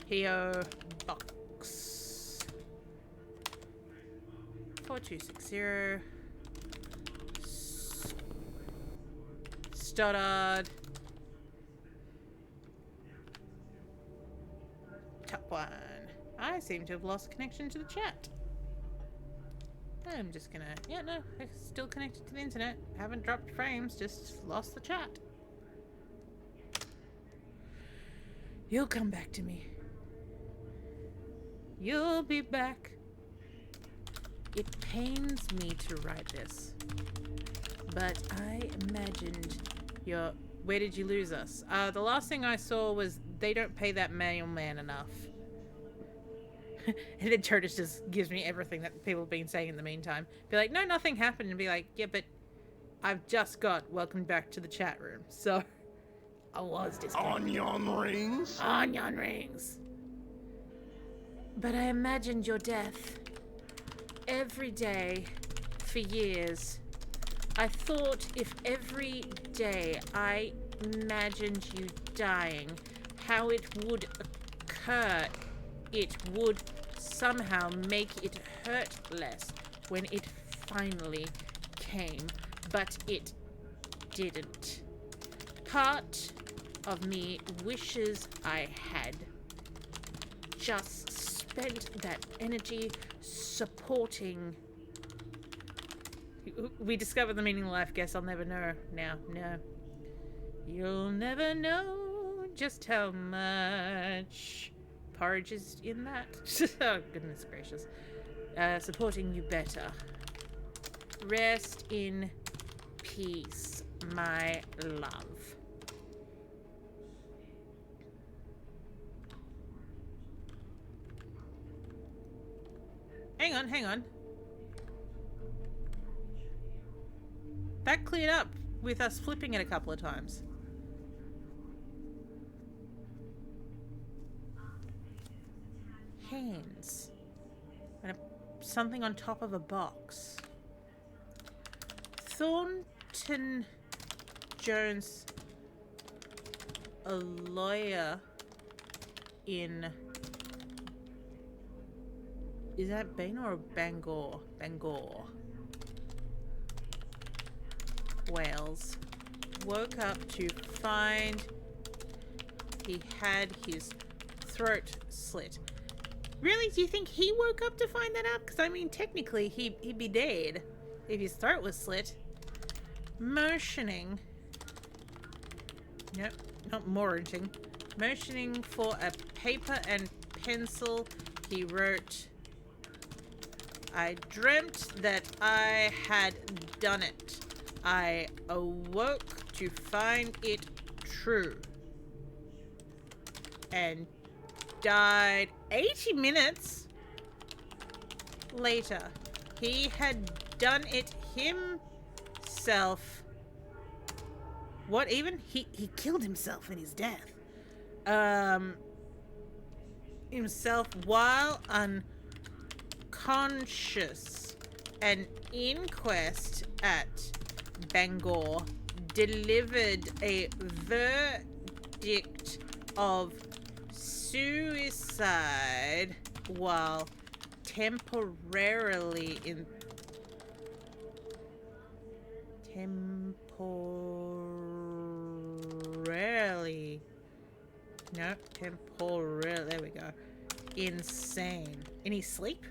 P.O. Box 4260. Stoddard. Top one. I seem to have lost connection to the chat. I'm just gonna... Yeah, no, I'm still connected to the internet. Haven't dropped frames, just lost the chat. You'll come back to me. You'll be back. It pains me to write this, but I imagined your... Where did you lose us? The last thing I saw was they don't pay that mailman enough. And then Curtis just gives me everything that people have been saying in the meantime. Be like, no, nothing happened. And be like, yeah, but I've just got welcome back to the chat room. So I was disconnected.
Onion rings?
Onion rings. But I imagined your death every day for years. I thought if every day I imagined you dying, how it would occur, it would somehow make it hurt less when it finally came, but it didn't. Part of me wishes I had just spent that energy supporting... We discovered the meaning of life. Guess I'll never know now. No. You'll never know just how much porridge is in that. Oh, goodness gracious. Supporting you better. Rest in peace, my love. Hang on. That cleared up with us flipping it a couple of times. Hands. And something on top of a box. Thornton Jones, a lawyer in... Is that Bangor or Bangor? Bangor. Wales. Woke up to find he had his throat slit. Really? Do you think he woke up to find that out? Because, I mean, technically, he'd be dead if his throat was slit. Motioning. Nope, not moranting. Motioning for a paper and pencil, he wrote, I dreamt that I had done it. I awoke to find it true. And died 80 minutes later. He had done it himself. What even? He killed himself in his death. Himself while unconscious. An inquest at Bangor delivered a verdict of suicide while temporarily there we go. Insane. In his sleep?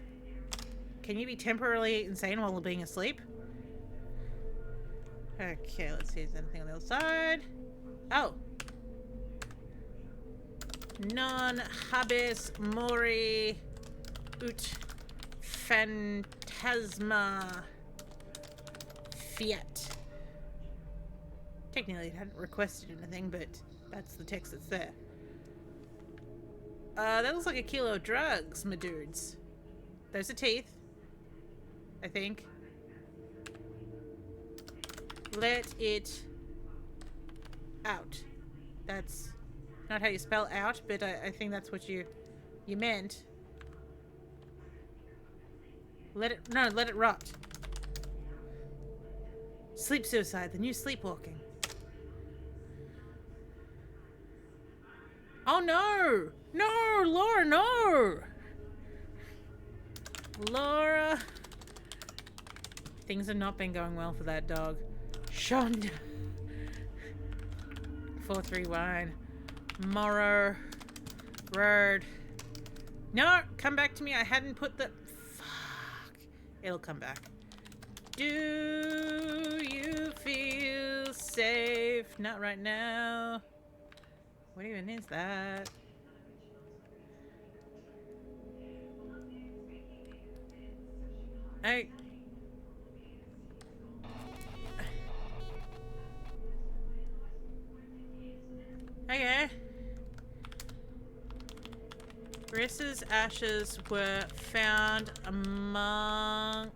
Can you be temporarily insane while being asleep? Okay, let's see if there's anything on the other side. Oh. Non habis mori ut phantasma fiat. Technically, it hadn't requested anything, but that's the text that's there. That looks like a kilo of drugs, my dudes. There's the teeth, I think. Let it out. That's not how you spell out, but I think that's what you meant. Let it rot. Sleep suicide, the new sleepwalking. Oh no! No, Laura, no! Laura. Things have not been going well for that dog. Shonda. 4-3 wine. Morrow. Road. No, come back to me. I hadn't put the... Fuck. It'll come back. Do you feel safe? Not right now. What even is that? Okay. Gris's ashes were found among...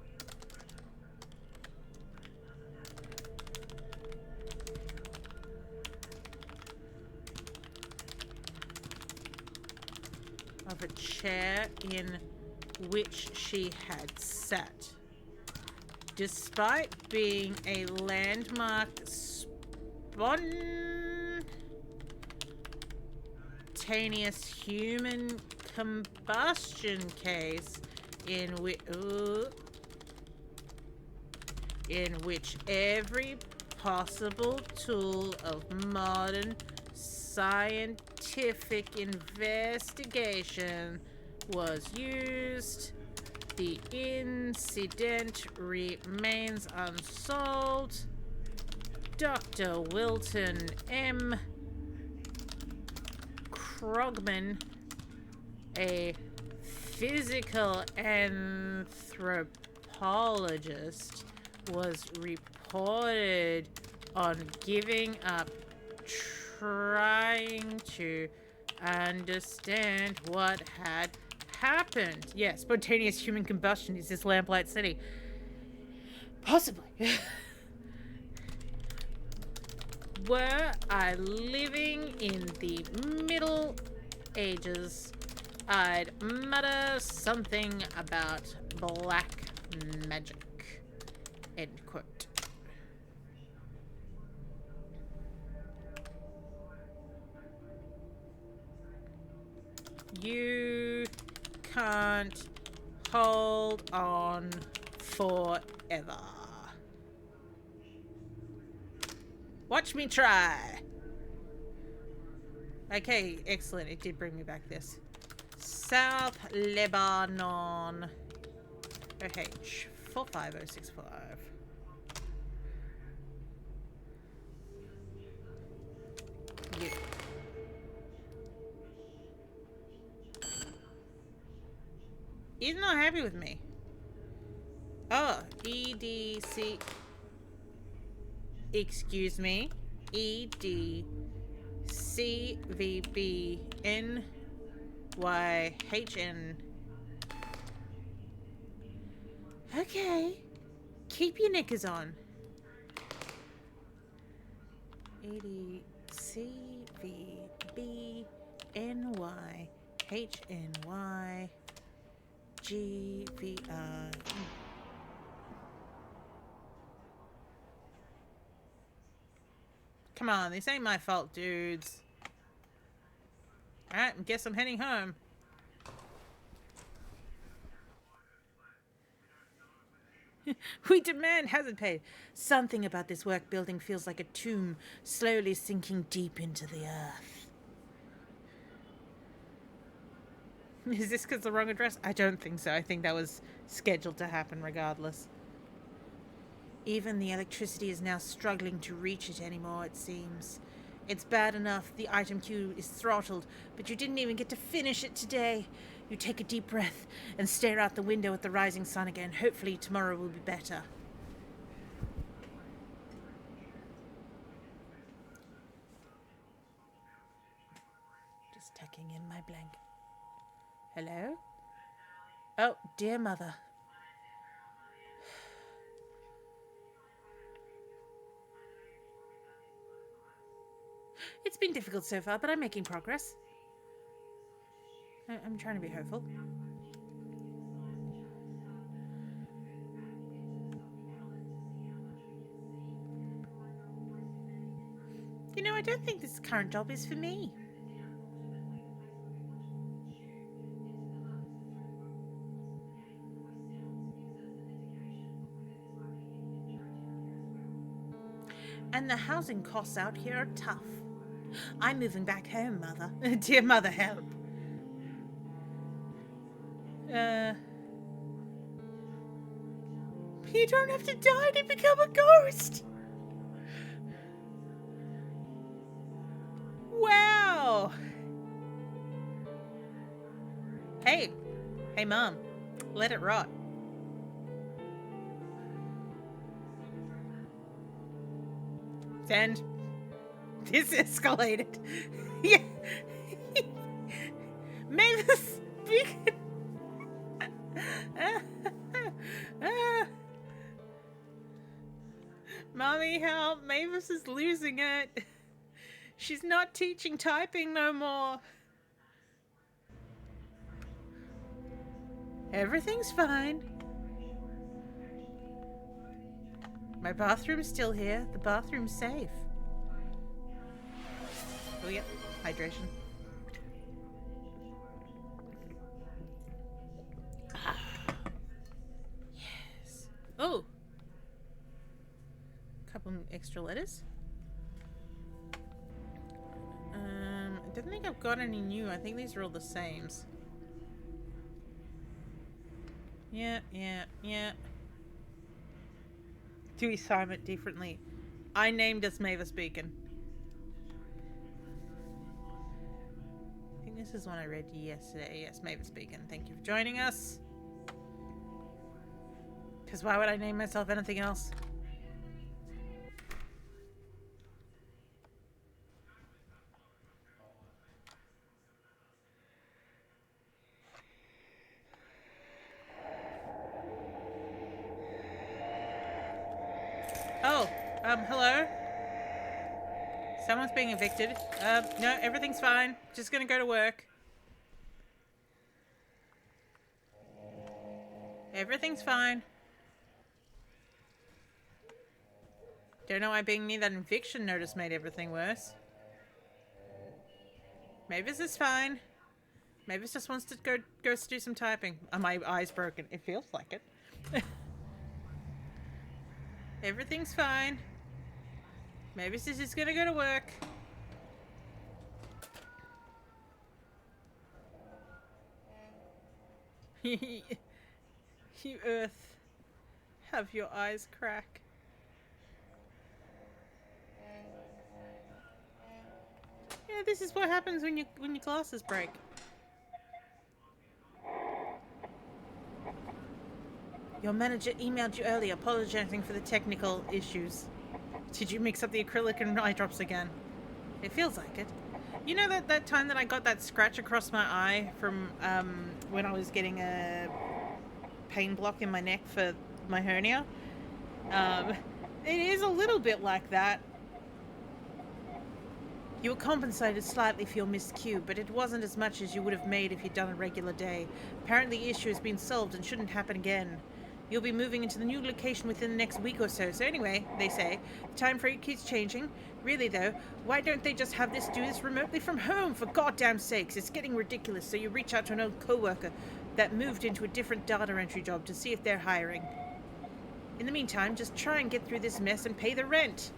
of a chair in which she had sat. Despite being a landmark spontaneous human combustion case in which every possible tool of modern scientific investigation was used, the incident remains unsolved. Dr. Wilton M. Krogman, a physical anthropologist, was reported on giving up trying to understand what had happened. Yeah, spontaneous human combustion is this Lamplight City. Possibly. Were I living in the Middle Ages, I'd mutter something about black magic. End quote. You can't hold on forever. Watch me try. Okay, excellent. It did bring me back this. South Lebanon. OH 45065. Yeah. He's not happy with me. Oh, EDC. Excuse me. EDCVBNYHN. Okay. Keep your knickers on. EDCVBNYHNYGVR. Come on, this ain't my fault, dudes. Alright, I guess I'm heading home. We demand hasn't paid. Something about this work building feels like a tomb slowly sinking deep into the earth. Is this because the wrong address? I don't think so. I think that was scheduled to happen regardless. Even the electricity is now struggling to reach it anymore, it seems. It's bad enough the item queue is throttled, but you didn't even get to finish it today. You take a deep breath and stare out the window at the rising sun again. Hopefully tomorrow will be better. Just tucking in my blanket. Hello? Oh, dear mother. It's been difficult so far, but I'm making progress. I'm trying to be hopeful. You know, I don't think this current job is for me. And the housing costs out here are tough. I'm moving back home, Mother. Dear Mother, help. You don't have to die to become a ghost. Wow. Hey, Mom, let it rot. And this escalated. Yeah. Mavis speaking. Mommy, help. Mavis is losing it. She's not teaching typing no more. Everything's fine. My bathroom's still here. The bathroom's safe. Oh, yeah. Hydration. Yes. Oh. Couple extra letters. I don't think I've got any new. I think these are all the same. Yeah. Do we sign it differently? I named us Mavis Beacon. I think this is one I read yesterday. Yes, Mavis Beacon. Thank you for joining us. Because why would I name myself anything else? Oh, hello? Someone's being evicted. No, everything's fine. Just gonna go to work. Everything's fine. Don't know why being me that eviction notice made everything worse. Mavis is fine. Mavis just wants to go do some typing. My eye's broken. It feels like it. Everything's fine. Mavis is just gonna go to work. You Earth, have your eyes crack. Yeah, this is what happens when your glasses break. Your manager emailed you earlier apologizing for the technical issues. Did you mix up the acrylic and eye drops again? It feels like it. You know that time that I got that scratch across my eye from when I was getting a pain block in my neck for my hernia? It is a little bit like that. You were compensated slightly for your missed cue, but it wasn't as much as you would have made if you'd done a regular day. Apparently the issue has been solved and shouldn't happen again. You'll be moving into the new location within the next week or so. So anyway, they say, the time frame keeps changing. Really though, why don't they just have do this remotely from home, for goddamn sakes? It's getting ridiculous. So you reach out to an old co-worker that moved into a different data entry job to see if they're hiring. In the meantime, just try and get through this mess and pay the rent.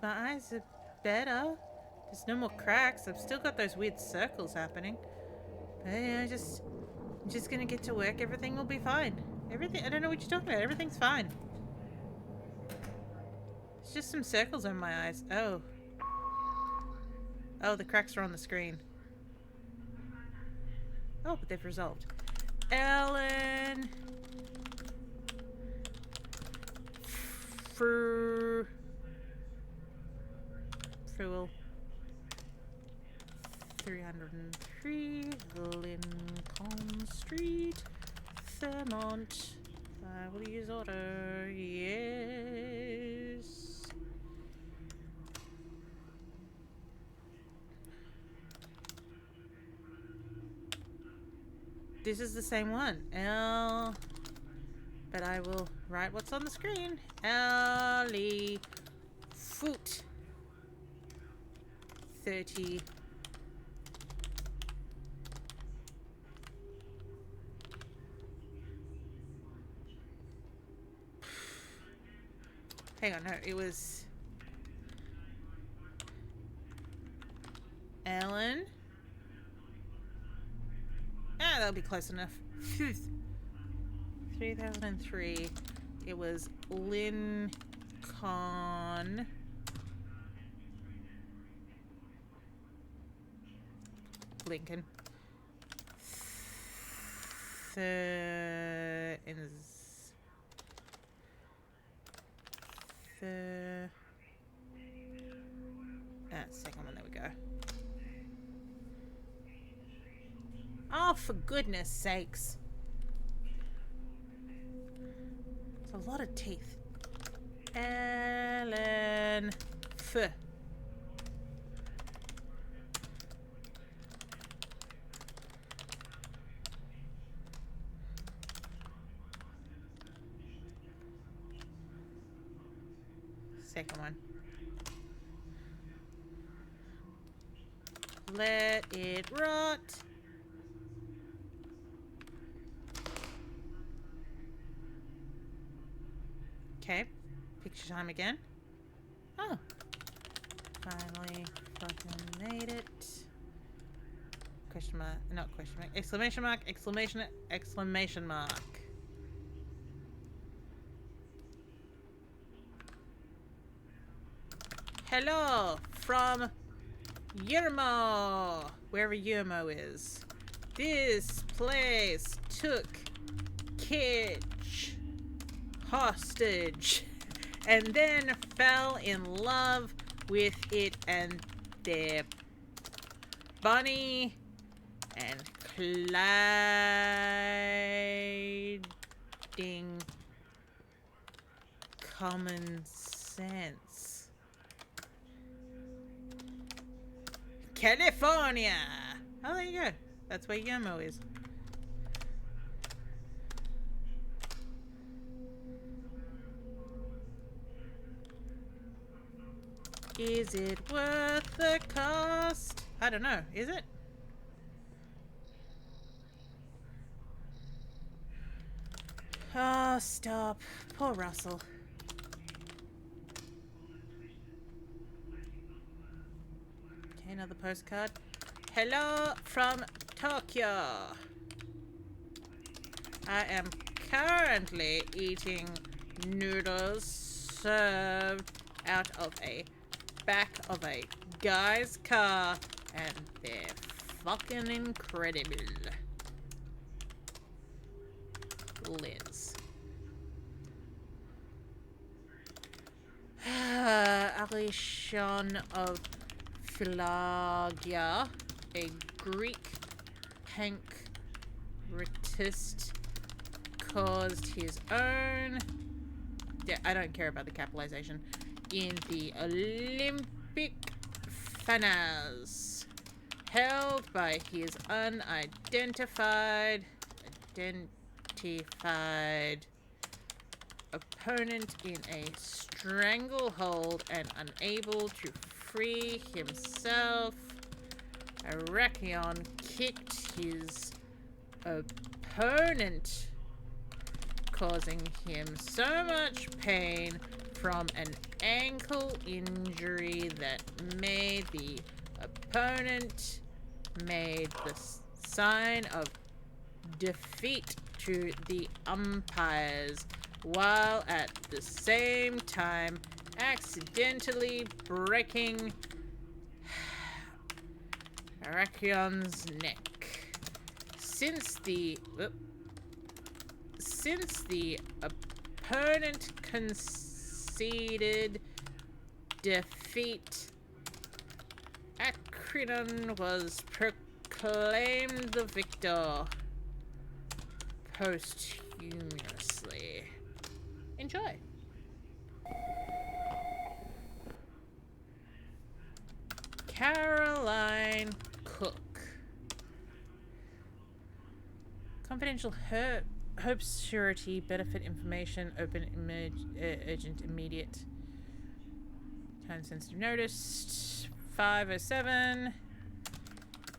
My eyes are better. There's no more cracks. I've still got those weird circles happening. But yeah, just I'm just gonna get to work. Everything will be fine. Everything. I don't know what you're talking about. Everything's fine. It's just some circles on my eyes. Oh. Oh, the cracks are on the screen. Oh, but they've resolved. Ellen. Fruel. 303 Lincoln Street, Vermont. I will use order. Yes. This is the same one. L. But I will write what's on the screen. Ellie Foot. 30. Hang on, no, it was Ellen. Ah, that'll be close enough. 3003. It was Lincoln. Lincoln. Second one, there we go. Oh, for goodness sakes. It's a lot of teeth. Ellen. F. Second one. Let it rot. Okay. Picture time again. Oh. Finally fucking made it. Question mark. Not question mark. Exclamation mark. Exclamation. Exclamation mark. Hello from Yermo, wherever Yermo is. This place took Kitch hostage and then fell in love with it and their Bonnie and Clyding common sense. California! Oh, there you go. That's where Yermo is. Is it worth the cost? I don't know. Is it? Oh, stop. Poor Russell. Okay, another postcard. Hello from Tokyo. I am currently eating noodles served out of a back of a guy's car, and they're fucking incredible. Liz. Alishon of Philagia, a Greek pancreatist, caused his own... Yeah, I don't care about the capitalization. In the Olympic finals, held by his unidentified opponent in a stranglehold and unable to free himself, Arakion kicked his opponent, causing him so much pain from an ankle injury that made the opponent made the sign of defeat to the umpires, while at the same time accidentally breaking Arachion's neck. Since the opponent conceded defeat, Acridon was proclaimed the victor posthumously. Enjoy. Caroline Cook. Confidential Hope's surety, benefit information, open urgent, immediate. Time sensitive notice. 507.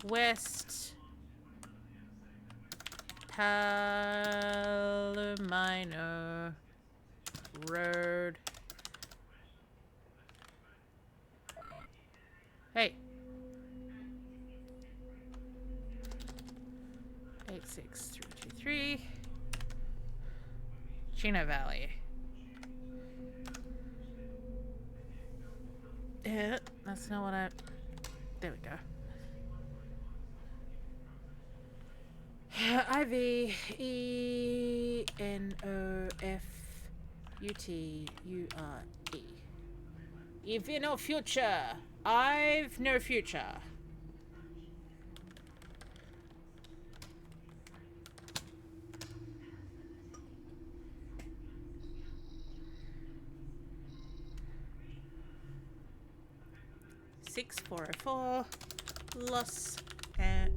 West. Palomino Road. Hey. 86323. Chino Valley. Yeah, that's not what I... There we go. IVENOFUTURE. You've no future. I've no future. $6,404. Los and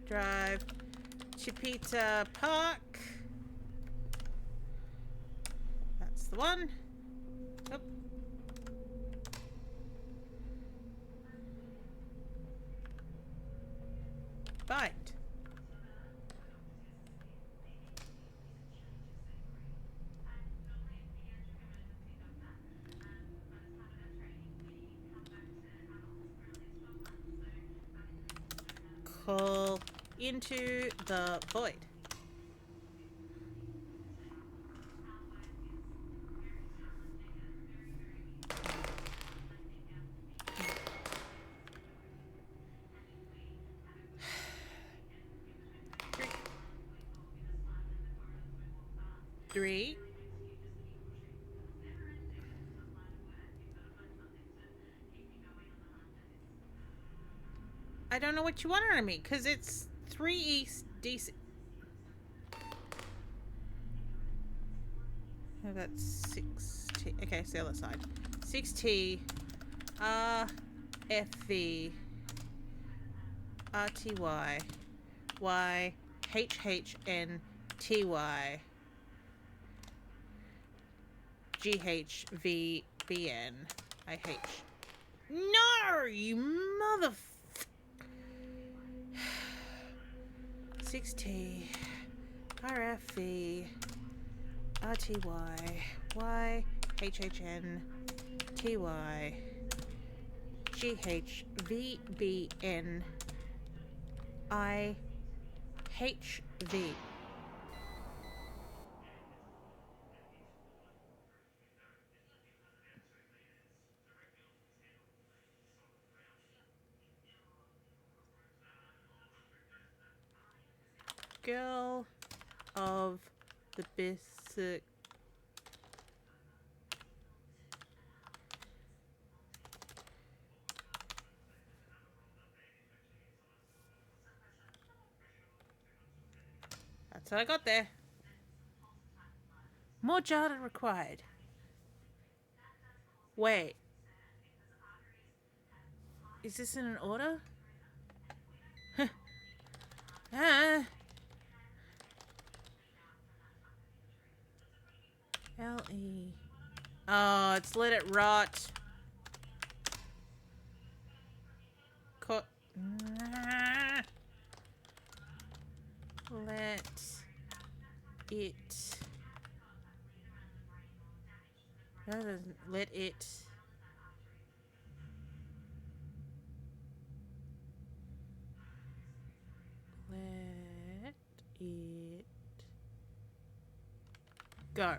Drive. Chipita Park. That's the one. Oh. Bind. Call into the void. Three. I don't know what you want out of me, because it's 3 East DC. Oh, that's 6T. Okay, it's the other side. 6T RFV RTY YHHNTY GHVBN IH. No, you mother. 6T RFV RTY YHHN TY GHVBN IHV. Girl of the Biscuit. That's what I got there. More data required. Wait. Is this in an order? L-E. Oh, it's let it rot. Let it. Let it. Go.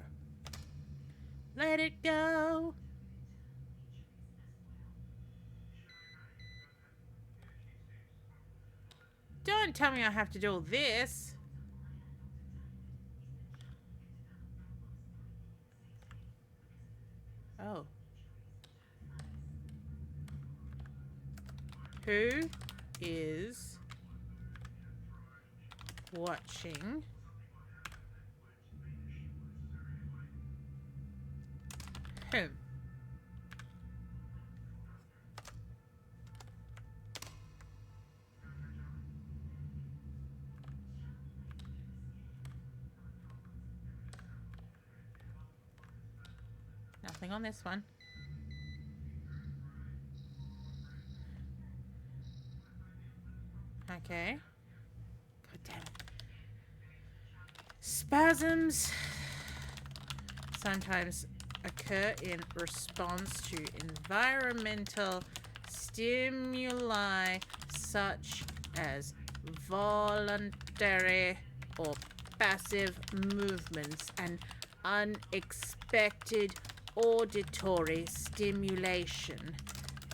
Let it go. Don't tell me I have to do all this. Oh. Who is watching whom? Nothing on this one. Okay. God damn it. Spasms sometimes occur in response to environmental stimuli such as voluntary or passive movements and unexpected auditory stimulation.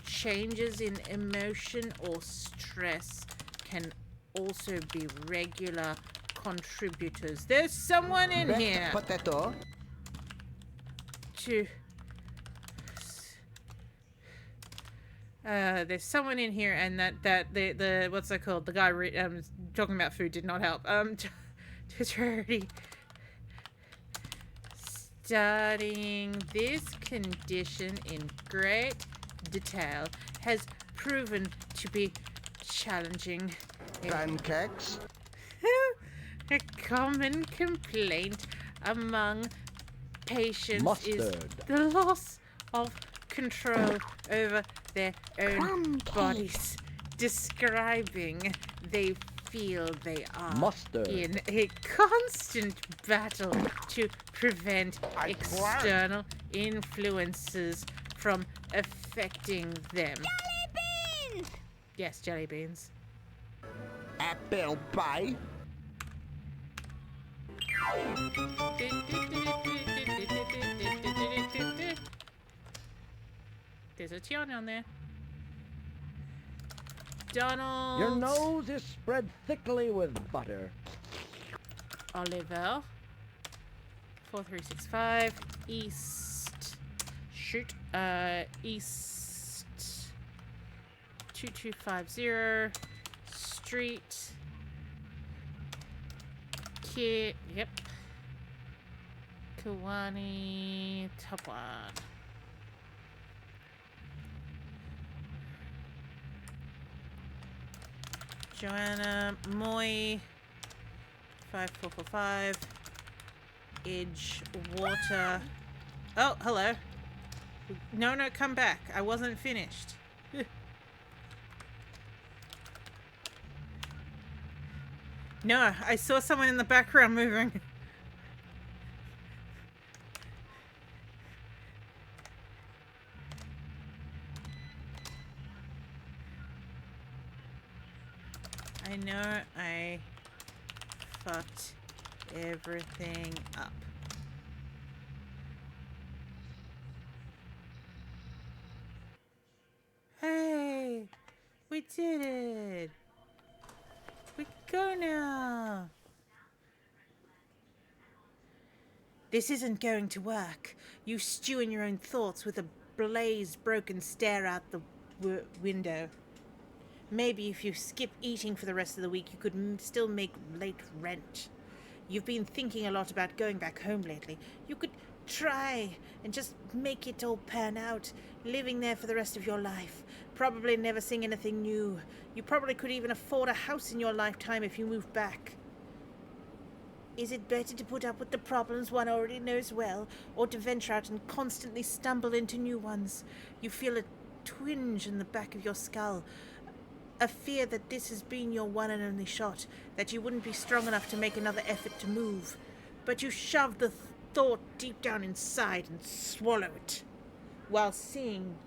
Changes in emotion or stress can also be regular contributors. There's someone in here.
Potato.
There's someone in here, and that the what's that called? The guy talking about food did not help. Just already studying this condition in great detail has proven to be challenging.
Pancakes.
A common complaint among patients
Mustard.
is the loss of control over their own bodies, describing they feel they are
Mustard.
in a constant battle to prevent external influences from affecting them.
Jelly beans!
Yes, jelly beans.
Apple pie.
There's a Tiana on there. Donald.
Your nose is spread thickly with butter.
Oliver. 4365. East. Shoot. East. 2250. Street. Kid. Yep. Kiwani. Top one. Joanna Moy 5445 Edge Water. Oh, hello. No, come back. I wasn't finished. No, I saw someone in the background moving. I know I fucked everything up. Hey, we did it. We go now. This isn't going to work. You stew in your own thoughts with a blaze broken stare out the window. Maybe if you skip eating for the rest of the week, you could still make late rent. You've been thinking a lot about going back home lately. You could try and just make it all pan out, living there for the rest of your life. Probably never seeing anything new. You probably could even afford a house in your lifetime if you moved back. Is it better to put up with the problems one already knows well, or to venture out and constantly stumble into new ones? You feel a twinge in the back of your skull. A fear that this has been your one and only shot, that you wouldn't be strong enough to make another effort to move. But you shove the thought deep down inside and swallow it, while seeing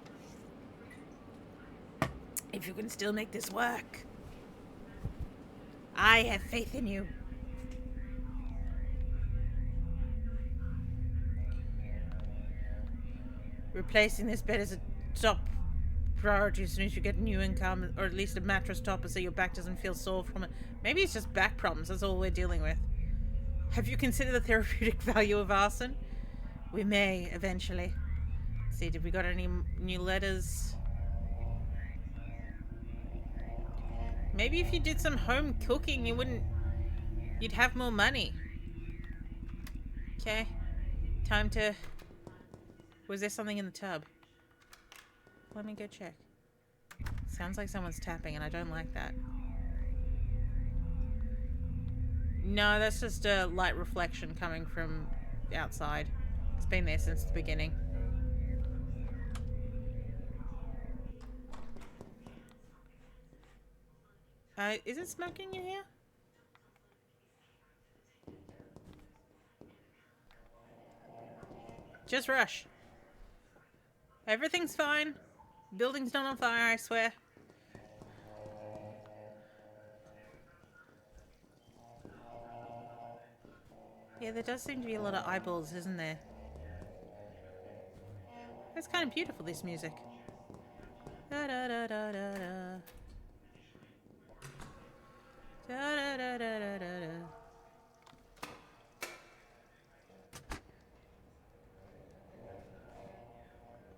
if you can still make this work. I have faith in you. replacing this bed is a top priority as soon as you get new income, or at least a mattress topper so your back doesn't feel sore from it. Maybe it's just back problems, that's all we're dealing with. Have you considered the therapeutic value of arson? We may, eventually. Let's see, did we got any new letters? Maybe if you did some home cooking, you'd have more money. Okay. Time to... Was there something in the tub? Let me go check. Sounds like someone's tapping and I don't like that. No, that's just a light reflection coming from outside. It's been there since the beginning. Is it smoking in here? Just rush. Everything's fine. Building's not on fire, I swear. Yeah, there does seem to be a lot of eyeballs, isn't there? It's kind of beautiful, this music. Da da da da da da. Da da da da da da da.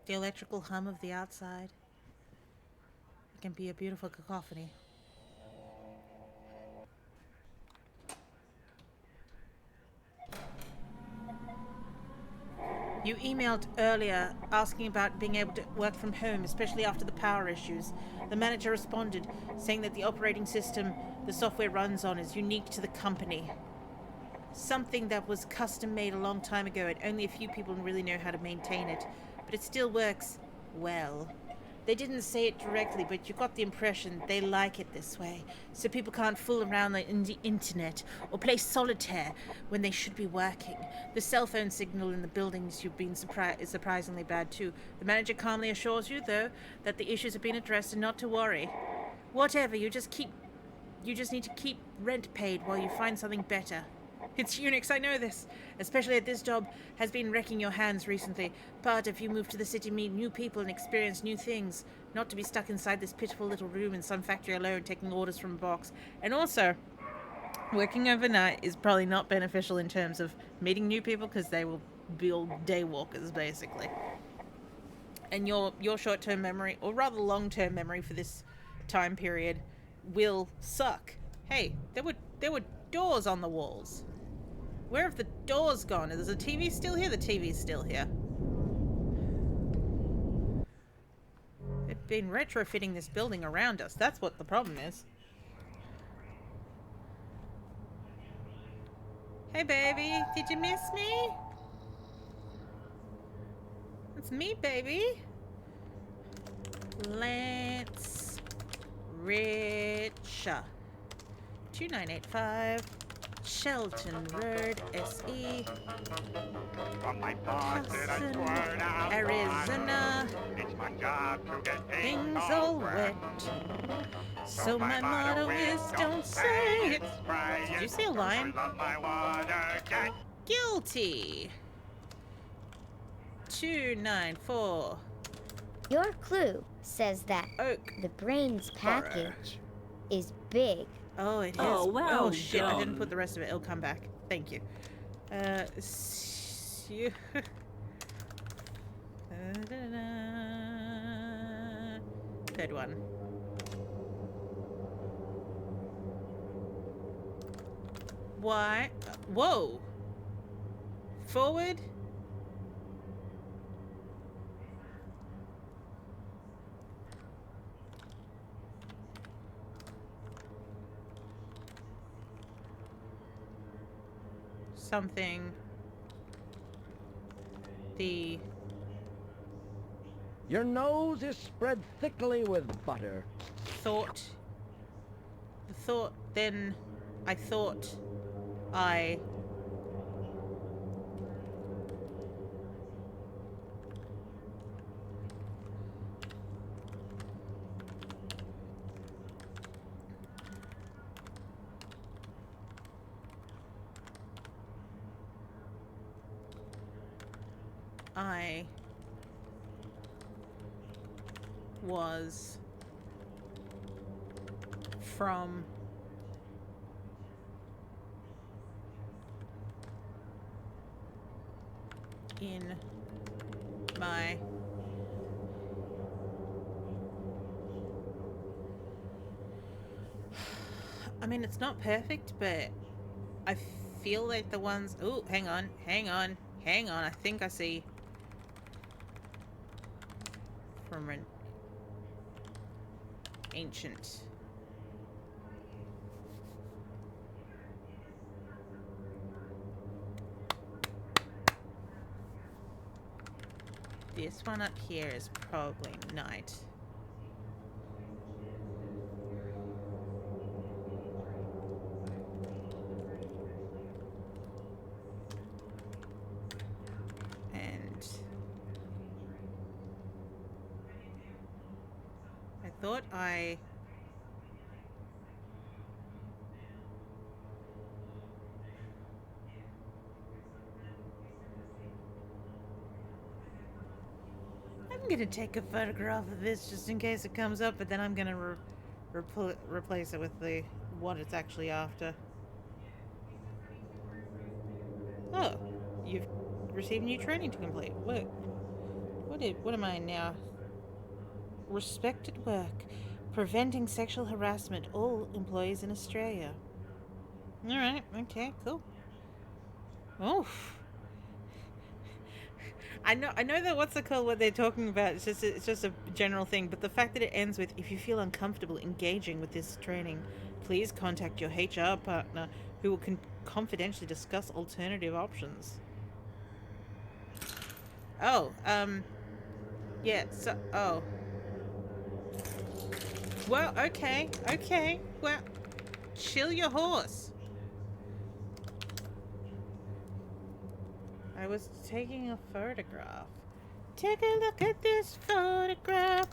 The electrical hum of the outside. It can be a beautiful cacophony. You emailed earlier asking about being able to work from home, especially after the power issues. The manager responded, saying that the operating system the software runs on is unique to the company. Something that was custom made a long time ago, and only a few people really know how to maintain it. But it still works well. They didn't say it directly, but you got the impression they like it this way, so people can't fool around in the internet or play solitaire when they should be working. The cell phone signal in the buildings you've been is surprisingly bad too. The manager calmly assures you, though, that the issues have been addressed and not to worry. Whatever, you just need to keep rent paid while you find something better. It's Unix, I know this. Especially at this job has been wrecking your hands recently. But if you move to the city, meet new people and experience new things. Not to be stuck inside this pitiful little room in some factory alone, taking orders from a box. And also, working overnight is probably not beneficial in terms of meeting new people, because they will be all day walkers, basically. And your short-term memory, or rather long-term memory for this time period, will suck. Hey, there were doors on the walls. Where have the doors gone? Is the TV still here? The TV's still here. They've been retrofitting this building around us. That's what the problem is. Hey, baby. Did you miss me? It's me, baby. Lance Richer. 2985. Shelton Road, SE.
From my thoughts that I
Carson,
poured out
Arizona.
It's my job to get
Things all wet. So my motto is don't say it. Did you say a line? Guilty. 294.
Your clue says that
Oak.
the brains package is big.
Oh, it is.
Oh, well
oh shit! I didn't
done.
put the rest of it. It'll come back. Thank you. Third one. Why? Whoa. Forward. Something. The
Your nose is spread thickly with butter.
thought. The thought. Then I thought I. I was from in my I mean, it's not perfect, but I feel like the ones... Oh, hang on, hang on, hang on. I think I see from an ancient... This one up here is probably night. And I thought I'm gonna take a photograph of this just in case it comes up, but then I'm gonna replace it with the what it's actually after. Oh, you've received new training to complete. What am I now? Respected work. Preventing sexual harassment. All employees in Australia. Alright, okay, cool. Oof. I know that what's it called, what they're talking about, it's just a general thing, but the fact that it ends with, if you feel uncomfortable engaging with this training, please contact your HR partner who will confidentially discuss alternative options. Oh, yeah, so, oh. Well, okay, well, chill your horse. I was taking a photograph. Take a look at this photograph.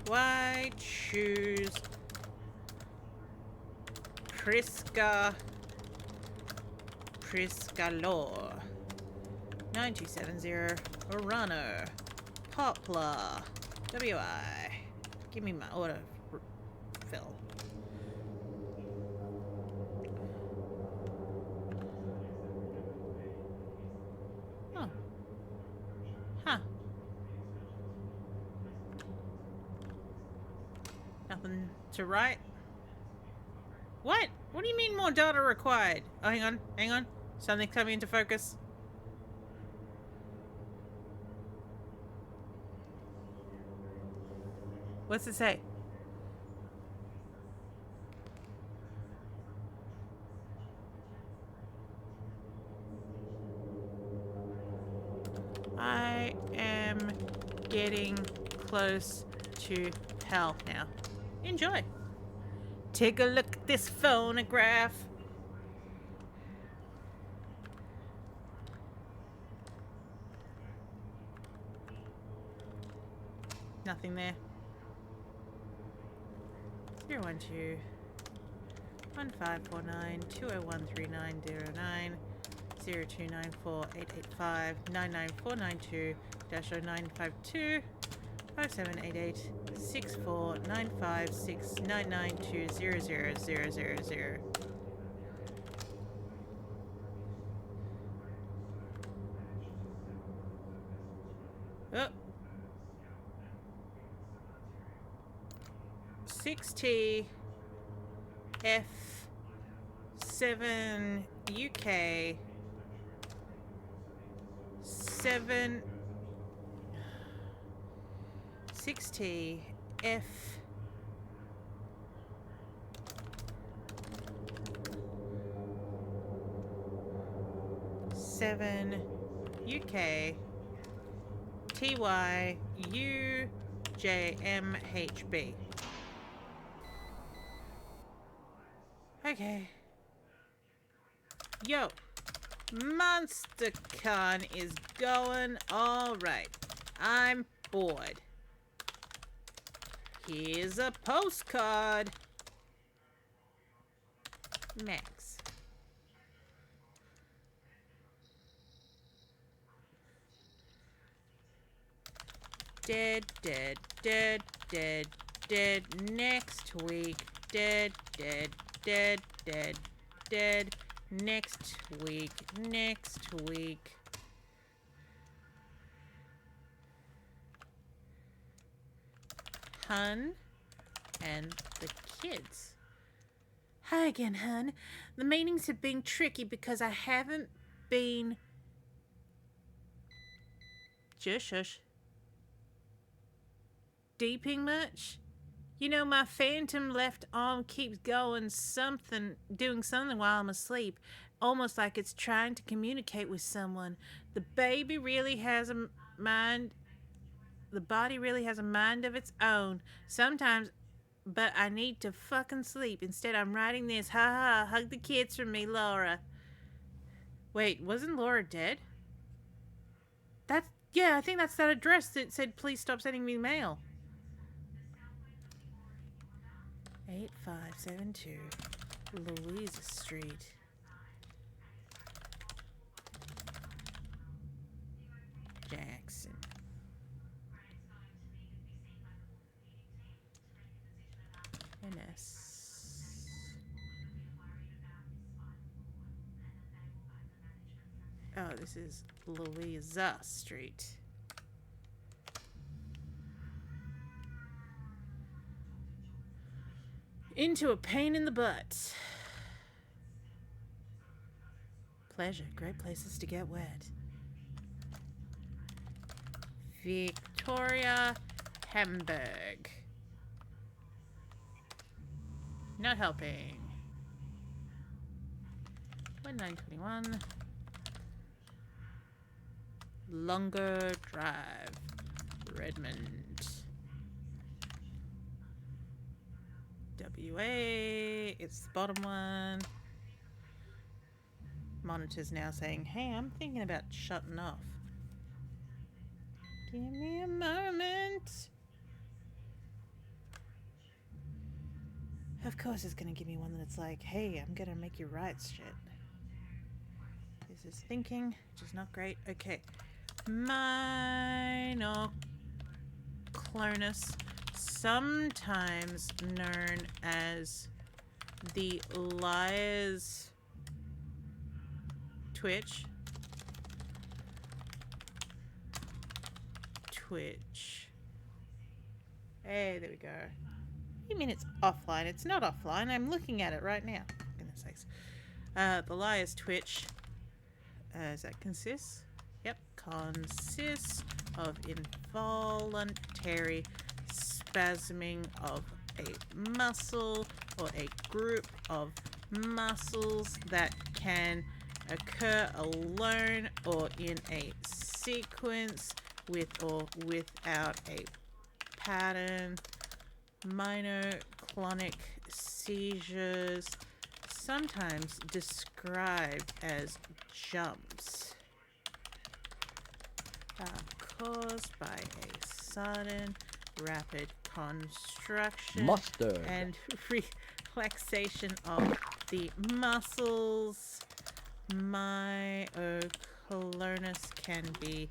Why choose Priscalor 9270 Orano Poplar WI. Give me my order fill. Oh. Huh. Nothing to write. What? What do you mean more data required? Oh, hang on. Something's coming into focus. What's it say? I am getting close to hell now. Enjoy. Take a look at this phonograph. Nothing there. 012 1549 2013909 0294 885 99492 0952 5788 64956 992 Oh. 6T F7 UK 7 6T F 7 UK TY UJMHB. Okay. Yo, MonsterCon is going alright. I'm bored. Here's a postcard. Max. Dead, dead, dead, dead, dead. Next week. Dead, dead, dead, dead, dead. Next week. Next week. Hun and the kids. Hi again, hun. The meetings have been tricky because I haven't been... Shush, shush. Deeping much? You know, my phantom left arm keeps doing something while I'm asleep. Almost like it's trying to communicate with someone. The baby really has a mind... The body really has a mind of its own. Sometimes... But I need to fucking sleep. Instead, I'm writing this. Ha ha. Hug the kids from me, Laura. Wait, wasn't Laura dead? Yeah, I think that's that address that said, please stop sending me mail. 8572 Louisa Street. Jackson. NS. Oh, this is Louisa Street. Into a pain in the butt. Pleasure. Great places to get wet. Victoria, Hamburg. Not helping. 1921. Longer Drive. Redmond. WA. It's the bottom one. Monitor's now saying, hey, I'm thinking about shutting off. Give me a moment. Of course it's going to give me one that's like, hey, I'm going to make you write shit. This is thinking, which is not great. Okay. Monoclonus, sometimes known as the liar's twitch. Hey, there we go. You mean it's offline? It's not offline. I'm looking at it right now. Goodness sakes. The liar's twitch. Does that consist? Yep. Consists of involuntary spasming of a muscle or a group of muscles that can occur alone or in a sequence with or without a pattern. Monoclonic seizures, sometimes described as jumps, caused by a sudden, rapid construction
Mustard.
and relaxation of the muscles. Myoclonus can be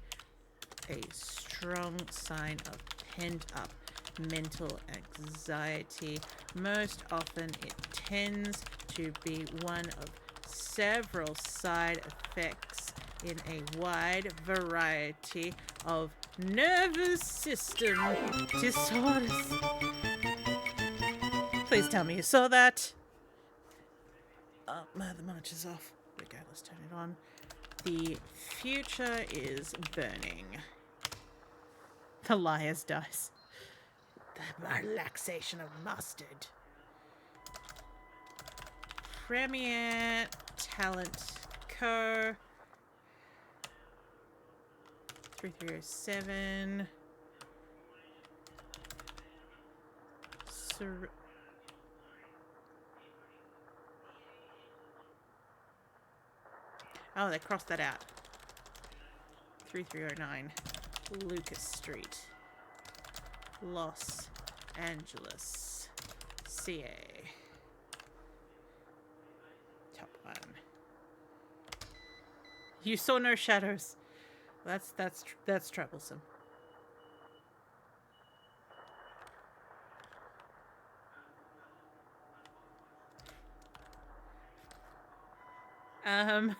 a strong sign of pent-up mental anxiety. Most often it tends to be one of several side effects in a wide variety of nervous system disorders. Please tell me you saw that. Oh, the monitor's off. Okay, let's turn it on. The future is burning. The liar's dice. The relaxation of mustard. Premier Talent Co. 3307. Oh, they crossed that out. 3309 Lucas Street. Los Angeles, CA. Top one. You saw no shadows. That's troublesome. Um.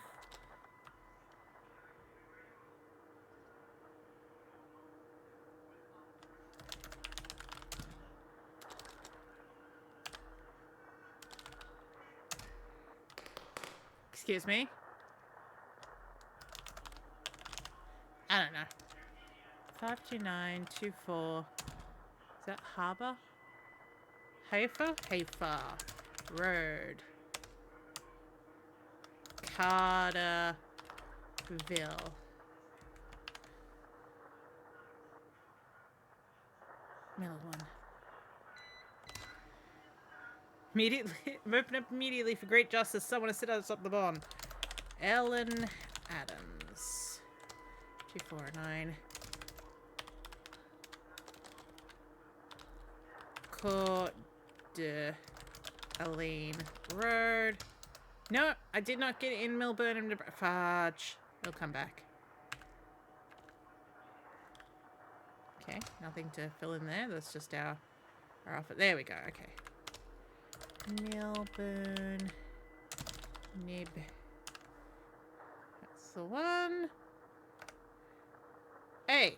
Excuse me. I don't know. 52924. Is that Harbour? Hafer? Hafer. Road. Carterville. Middle one. Immediately, open up immediately for great justice. Someone to sit us up the bond. Ellen Adams. 249. Court de Aline Road. No, I did not get in Milburn. Fudge. It'll come back. Okay, nothing to fill in there. That's just our office. There we go. Okay. Milburn. Nib. That's the one. Hey.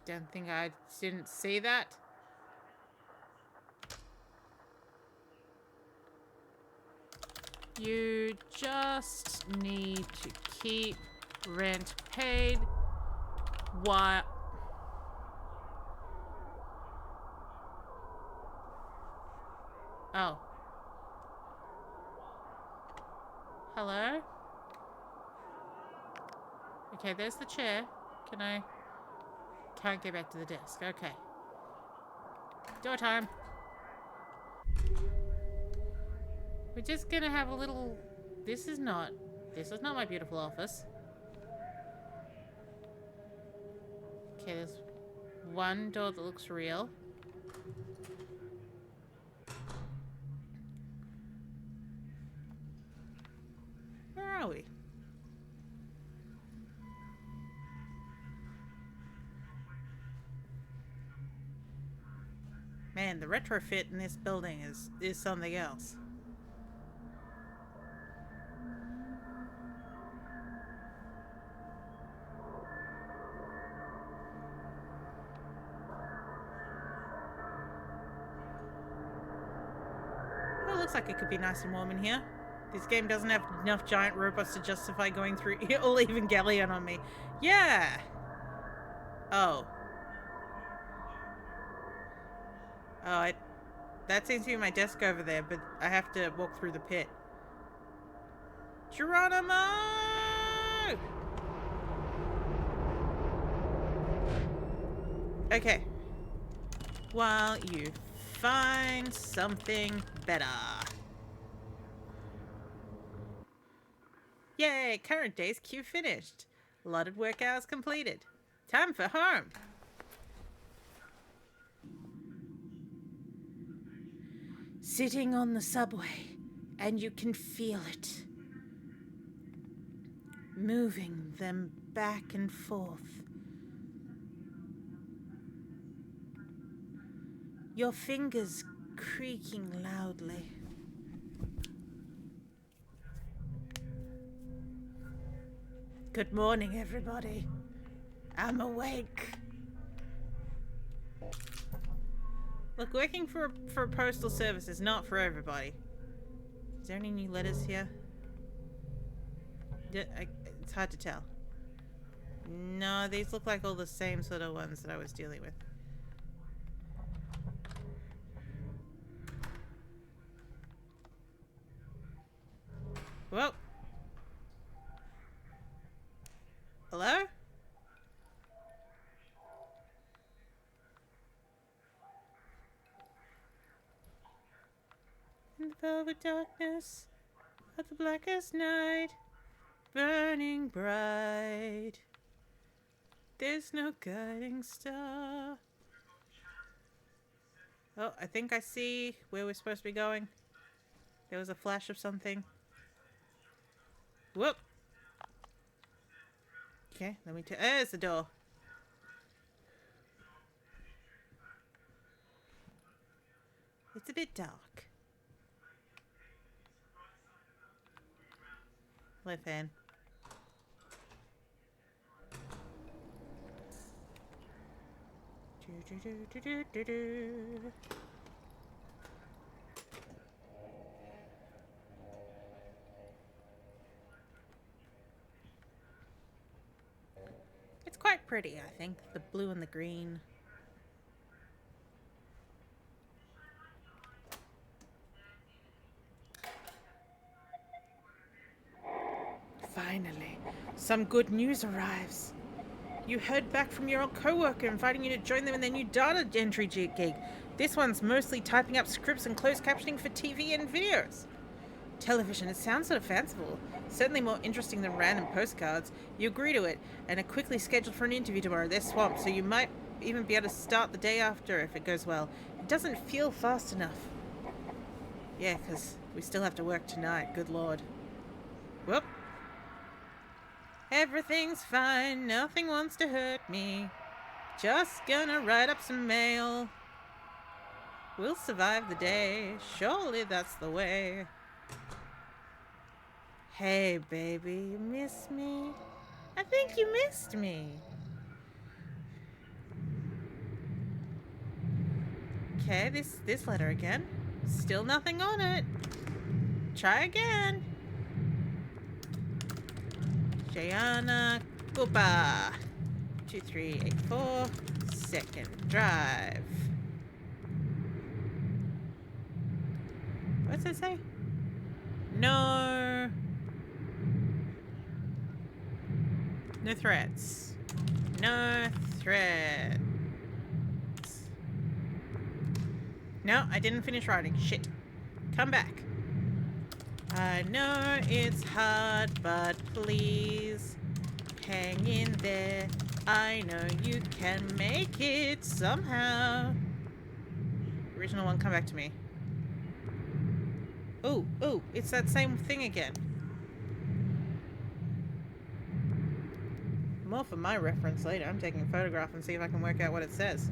Don't think I didn't see that. You just need to keep rent paid while... Oh. Hello? Okay, there's the chair. Can I... Can't get back to the desk. Okay. Door time. We're just gonna have a little... This is not my beautiful office. Okay, there's one door that looks real. Where are we? Man, the retrofit in this building is something else. Well, it looks like it could be nice and warm in here. This game doesn't have enough giant robots to justify going through or leaving Galleon on me. Yeah! Oh. Oh, that seems to be my desk over there, but I have to walk through the pit. Geronimo! Okay. While you find something better. Yay! Current day's queue finished. Allotted work hours completed. Time for home. Sitting on the subway, and you can feel it. Moving them back and forth. Your fingers creaking loudly. Good morning, everybody. I'm awake. Look, working for postal service is not for everybody. Is there any new letters here? It's hard to tell. No, these look like all the same sort of ones that I was dealing with. Whoa. Hello? In the velvet darkness of the blackest night, burning bright, there's no guiding star. Oh, I think I see where we're supposed to be going. There was a flash of something. Whoop! Okay, let me there's the door. It's a bit dark. Hello, fan. It's quite pretty, I think. The blue and the green. Finally, some good news arrives. You heard back from your old co-worker inviting you to join them in their new data entry gig. This one's mostly typing up scripts and closed captioning for TV and videos. Television, it sounds sort of fanciful. Certainly more interesting than random postcards. You agree to it, and are quickly scheduled for an interview tomorrow. They're swamped, so you might even be able to start the day after if it goes well. It doesn't feel fast enough. Yeah, because we still have to work tonight, good lord. Whoop. Everything's fine, nothing wants to hurt me. Just gonna write up some mail. We'll survive the day, surely that's the way. Hey baby, you miss me? I think you missed me. Okay, this letter again. Still nothing on it. Try again. Jayana Kupa 2384 Second Drive. What's it say? No threats. No threats. No, I didn't finish writing. Shit. Come back. I know it's hard, but please hang in there. I know you can make it somehow. Original one, come back to me. Ooh, it's that same thing again. More for my reference later. I'm taking a photograph and see if I can work out what it says.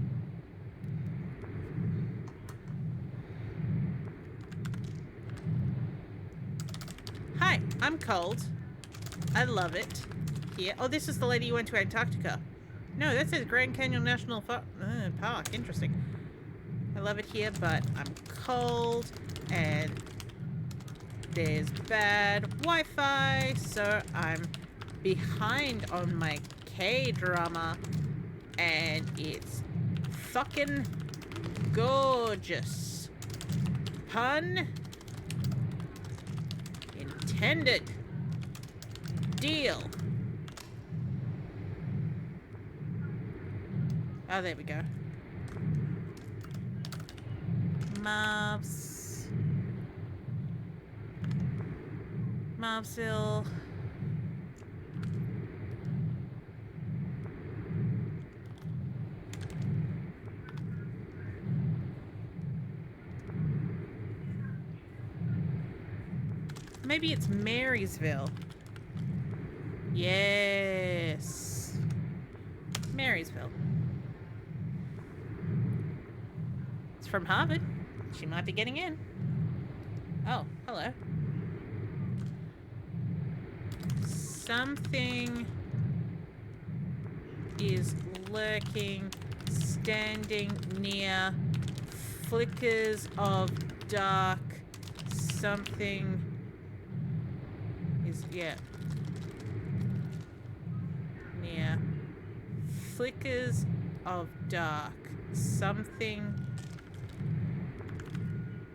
Hi, I'm cold. I love it. Here. Oh, this is the lady you went to Antarctica. No, that says Grand Canyon National Park. Interesting. I love it here, but I'm cold and there's bad Wi-Fi, so I'm behind on my K-drama and it's fucking gorgeous. Pun intended. Deal. Oh, there we go. Mobville. Maybe it's Marysville. Yes. Marysville. It's from Harvard. She might be getting in. Oh, hello. Something is lurking, standing near, flickers of dark, something is, yeah, near, flickers of dark, something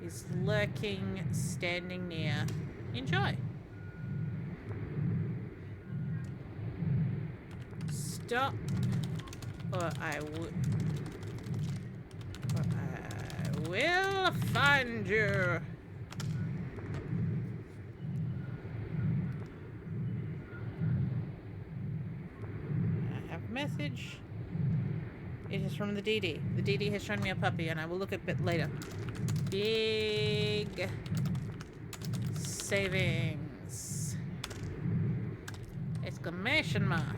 is lurking, standing near. Enjoy. Stop, or I will find you. I have a message. It is from the DD. The DD has shown me a puppy, and I will look at it later. Big savings. Exclamation mark.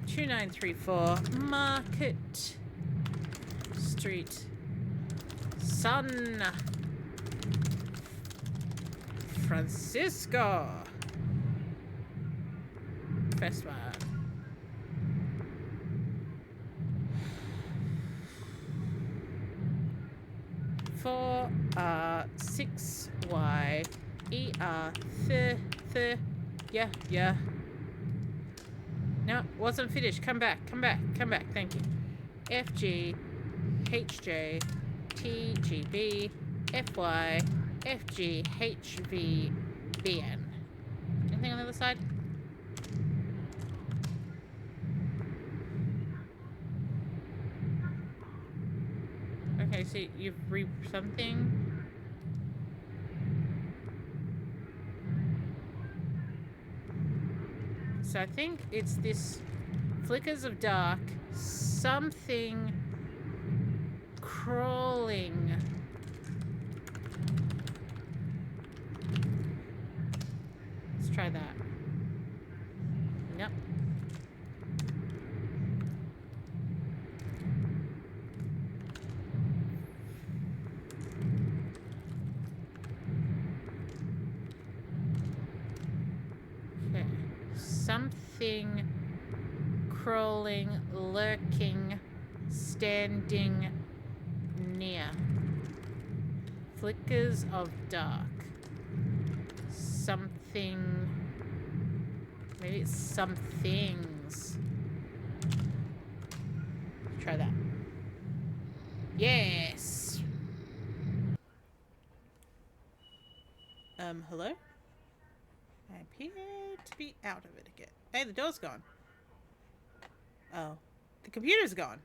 2934 Market Street, San Francisco. First one. 4 6 Y yeah. No, wasn't finished. Come back. Thank you. FG HJ TGB FY FG HV BN. Anything on the other side? Okay, so you've something. So I think it's this flickers of dark, something crawling. Let's try that. Yep. Okay. Something crawling, lurking, standing near. Flickers of dark. Something. Maybe it's some things. Try that. Yes. Hello? I appear to be out of it again. Hey, the door's gone. Oh. The computer's gone.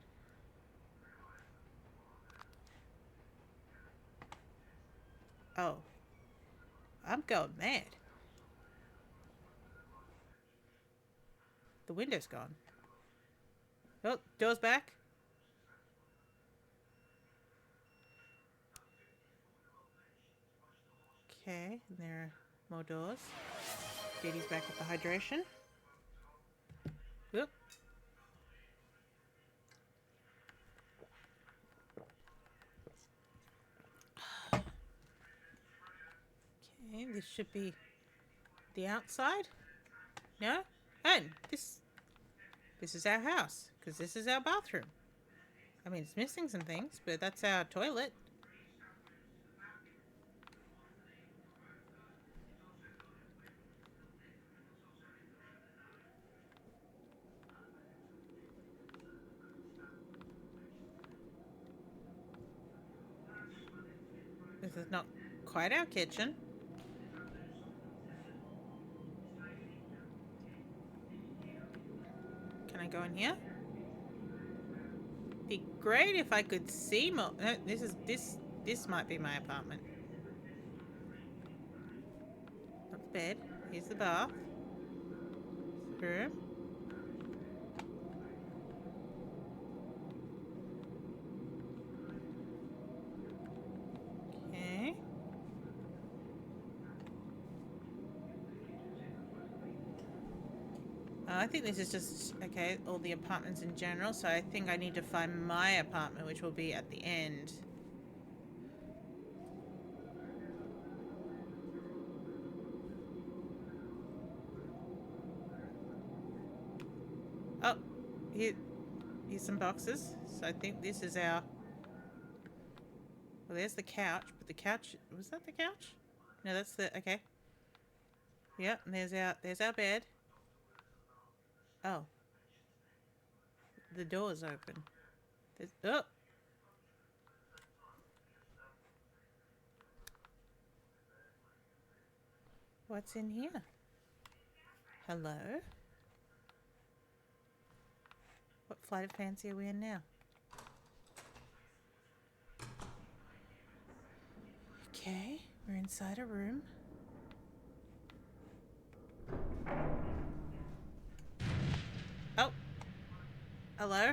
Oh. I'm going mad. The window's gone. Oh, door's back. Okay, and there are more doors. Katie's back with the hydration. Whoop. Okay, this should be the outside. No? And this is our house, because this is our bathroom. I mean, it's missing some things, but that's our toilet. This is not quite our kitchen. Can I go in here? Be great if I could see more. No, this might be my apartment. Not the bed. Here's the bath. Room. Okay. I think this is just, okay, all the apartments in general, so I think I need to find my apartment, which will be at the end. Oh, here's some boxes. So I think this is our... Well, there's the couch, but the couch... Was that the couch? No, that's the... Okay. Yep, and there's our bed. Oh. The door's open. Oh! What's in here? Hello? What flight of fancy are we in now? Okay, we're inside a room. Oh! Hello?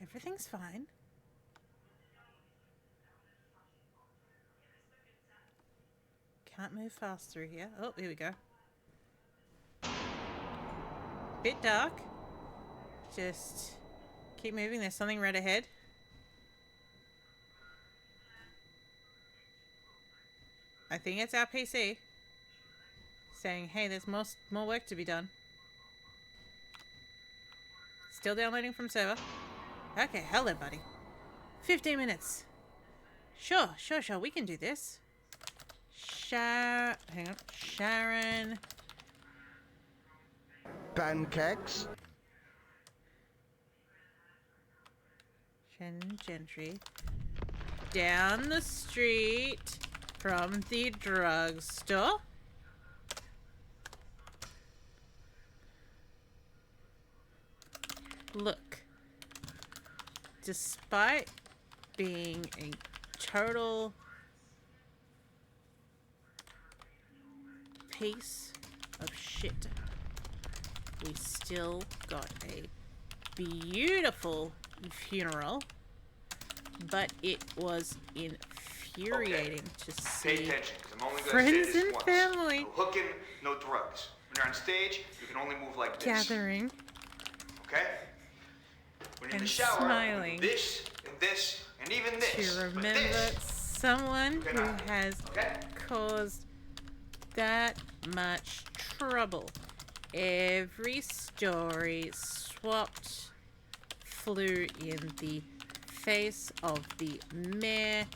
Everything's fine. Can't move fast through here. Oh, here we go. Bit dark. Just Keep moving. There's something right ahead. I think it's our PC saying, hey, there's more work to be done. Still downloading from server. Okay, hello, buddy. 15 minutes. Sure. We can do this. Hang on. Sharon.
Pancakes?
Shannon Gentry. Down the street from the drugstore. Look. Despite being a total piece of shit, we still got a beautiful funeral, but it was infuriating to
Pay
see
attention, 'cause I'm only gonna say
friends
this
and
once.
family
No hooking, no drugs. When you're on stage, you can only move like this.
gathering
Okay? When you're in
and
the shower,
smiling
you do this, and this, and even this.
to
But
remember
this,
someone
you
who
cannot do.
has
Okay?
caused that much trouble. Every story swapped flew in the face of the mayor.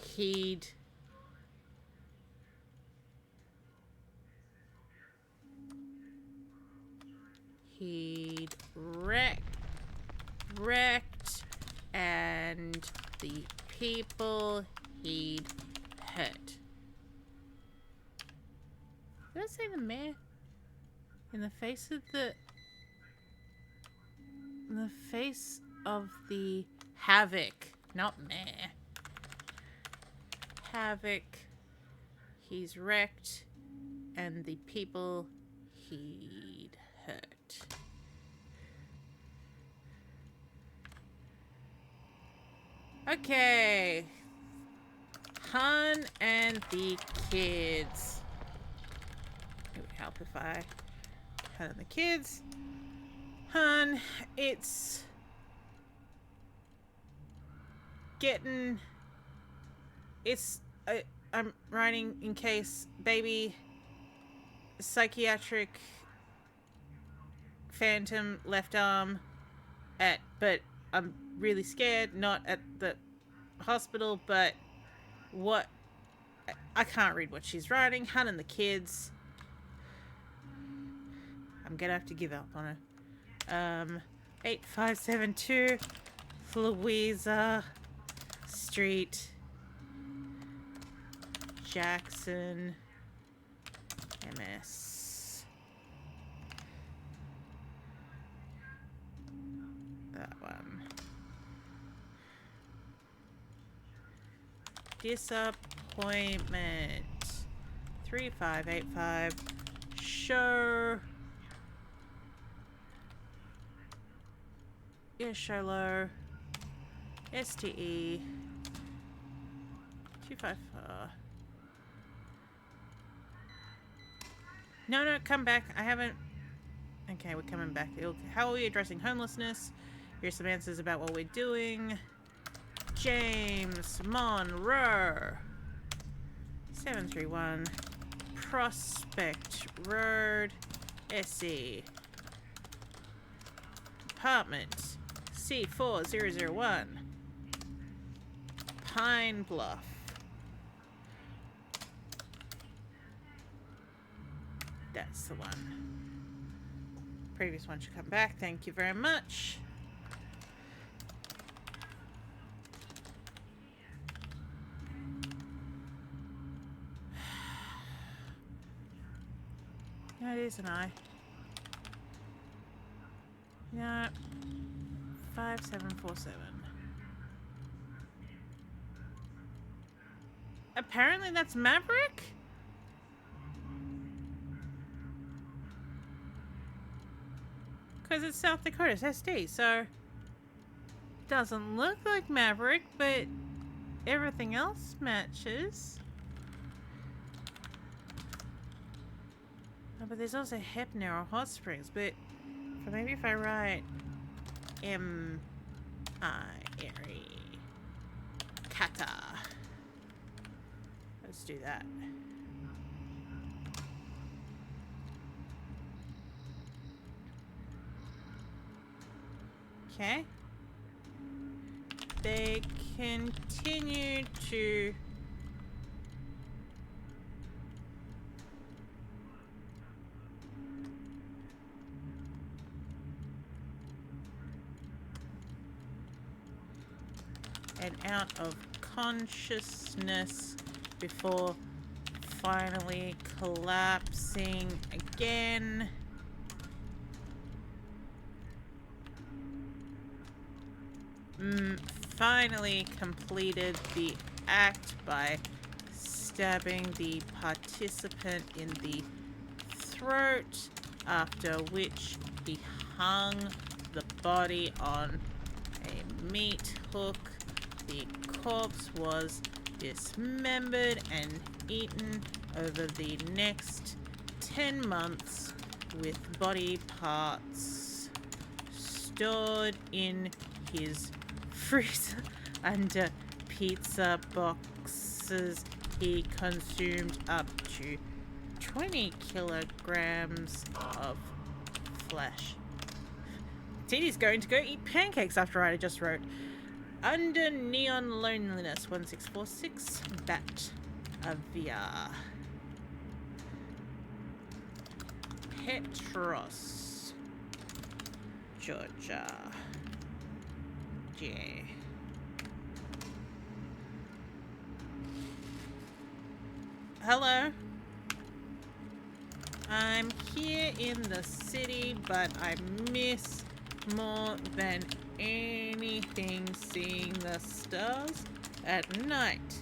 He'd wrecked, and the people he'd hurt. Did I say the mayor? In the face of the havoc, not mayor. Havoc. He's wrecked, and the people he'd hurt. Okay. Han and the kids. It would help if I Han and the kids. Han, it's getting. I'm writing in case baby psychiatric phantom left arm but I'm really scared, not at the hospital, but what I can't read what she's writing. Han and the kids. I'm gonna have to give up on her. 8572 Louisa Street, Jackson, MS. That one. Disappointment. 3585. Sure. Yeah, Shiloh. STE. 254. No, come back. I haven't. Okay, we're coming back. How are we addressing homelessness? Here's some answers about what we're doing. James Monroe. 731 Prospect Road, SE. Apartment C4001. Pine Bluff. That's the one. Previous one should come back. Thank you very much. Yeah, it is an I. Yeah. 5747. Apparently that's Maverick? Because it's South Dakota's SD, so doesn't look like Maverick, but everything else matches. Oh, but there's also Hepner or Hot Springs, but maybe if I write M Airy. Kata. Let's do that. Okay. They continue to and out of consciousness before finally collapsing again. Finally completed the act by stabbing the participant in the throat, after which he hung the body on a meat hook. The corpse was dismembered and eaten over the next 10 months, with body parts stored in his freezer under pizza boxes. He consumed up to 20 kilograms of flesh. Tina's going to go eat pancakes after I just wrote. Under Neon Loneliness 1646 Bat Avia. Petros, Georgia. J. Hello. I'm here in the city, but I miss more than anything seeing the stars at night.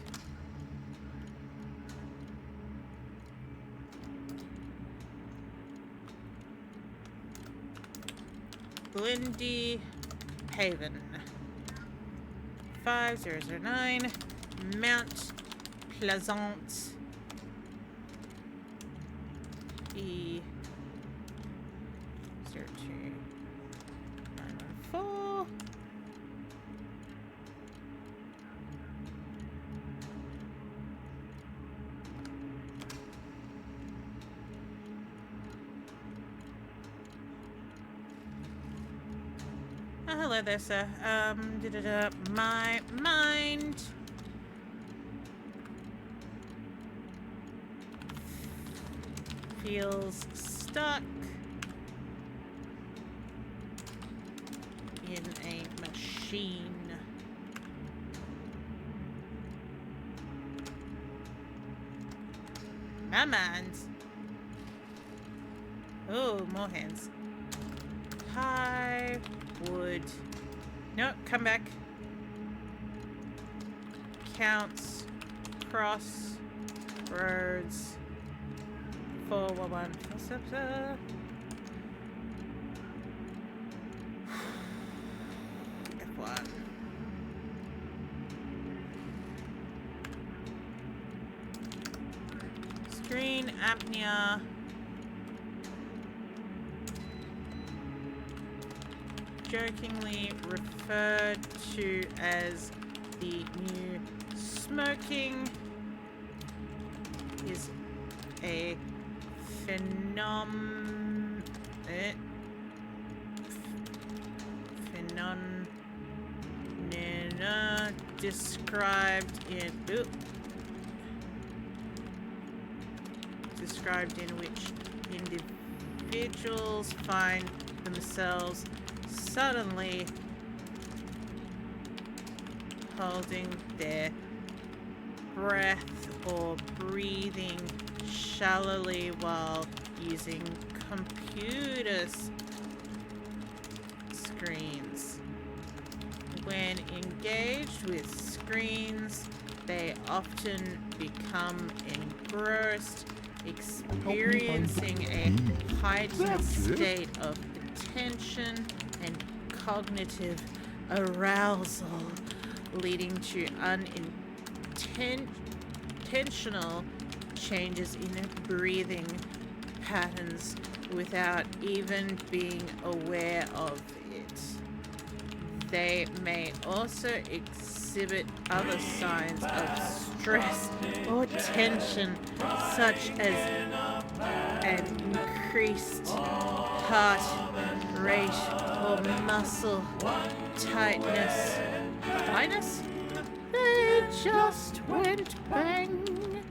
Glendy Haven. 5009 Mount Pleasant E 02914. Oh, hello there, sir. My mind feels stuck in a machine. My mind. Oh, more hands. High wood. No, come back. Counts. Cross. Roads. 411. F1. Screen apnea. Jokingly referred to as the new smoking is a phenomena described in which individuals find themselves suddenly holding their breath or breathing shallowly while using computer screens. When engaged with screens, they often become engrossed, experiencing a heightened state of attention and cognitive arousal, leading to unintentional changes in breathing patterns without even being aware of it. They may also exhibit other signs of stress or tension, such as an increased heart rate or muscle tightness. Tightness? They just went bang.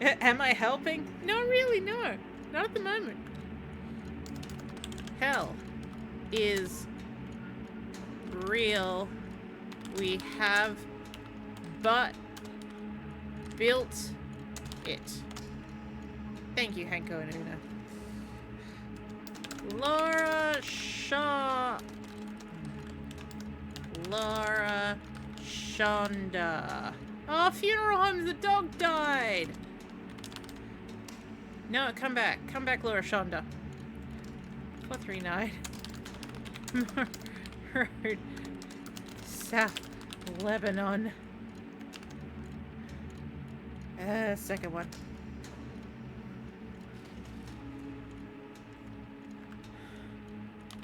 Am I helping? No, really, no. Not at the moment. Hell is real. We have but built it. Thank you, Hanko and Una. Laura Shonda. Oh, funeral homes, the dog died. No, come back. Come back, Laura Shonda. 439. Road. South Lebanon. Second one.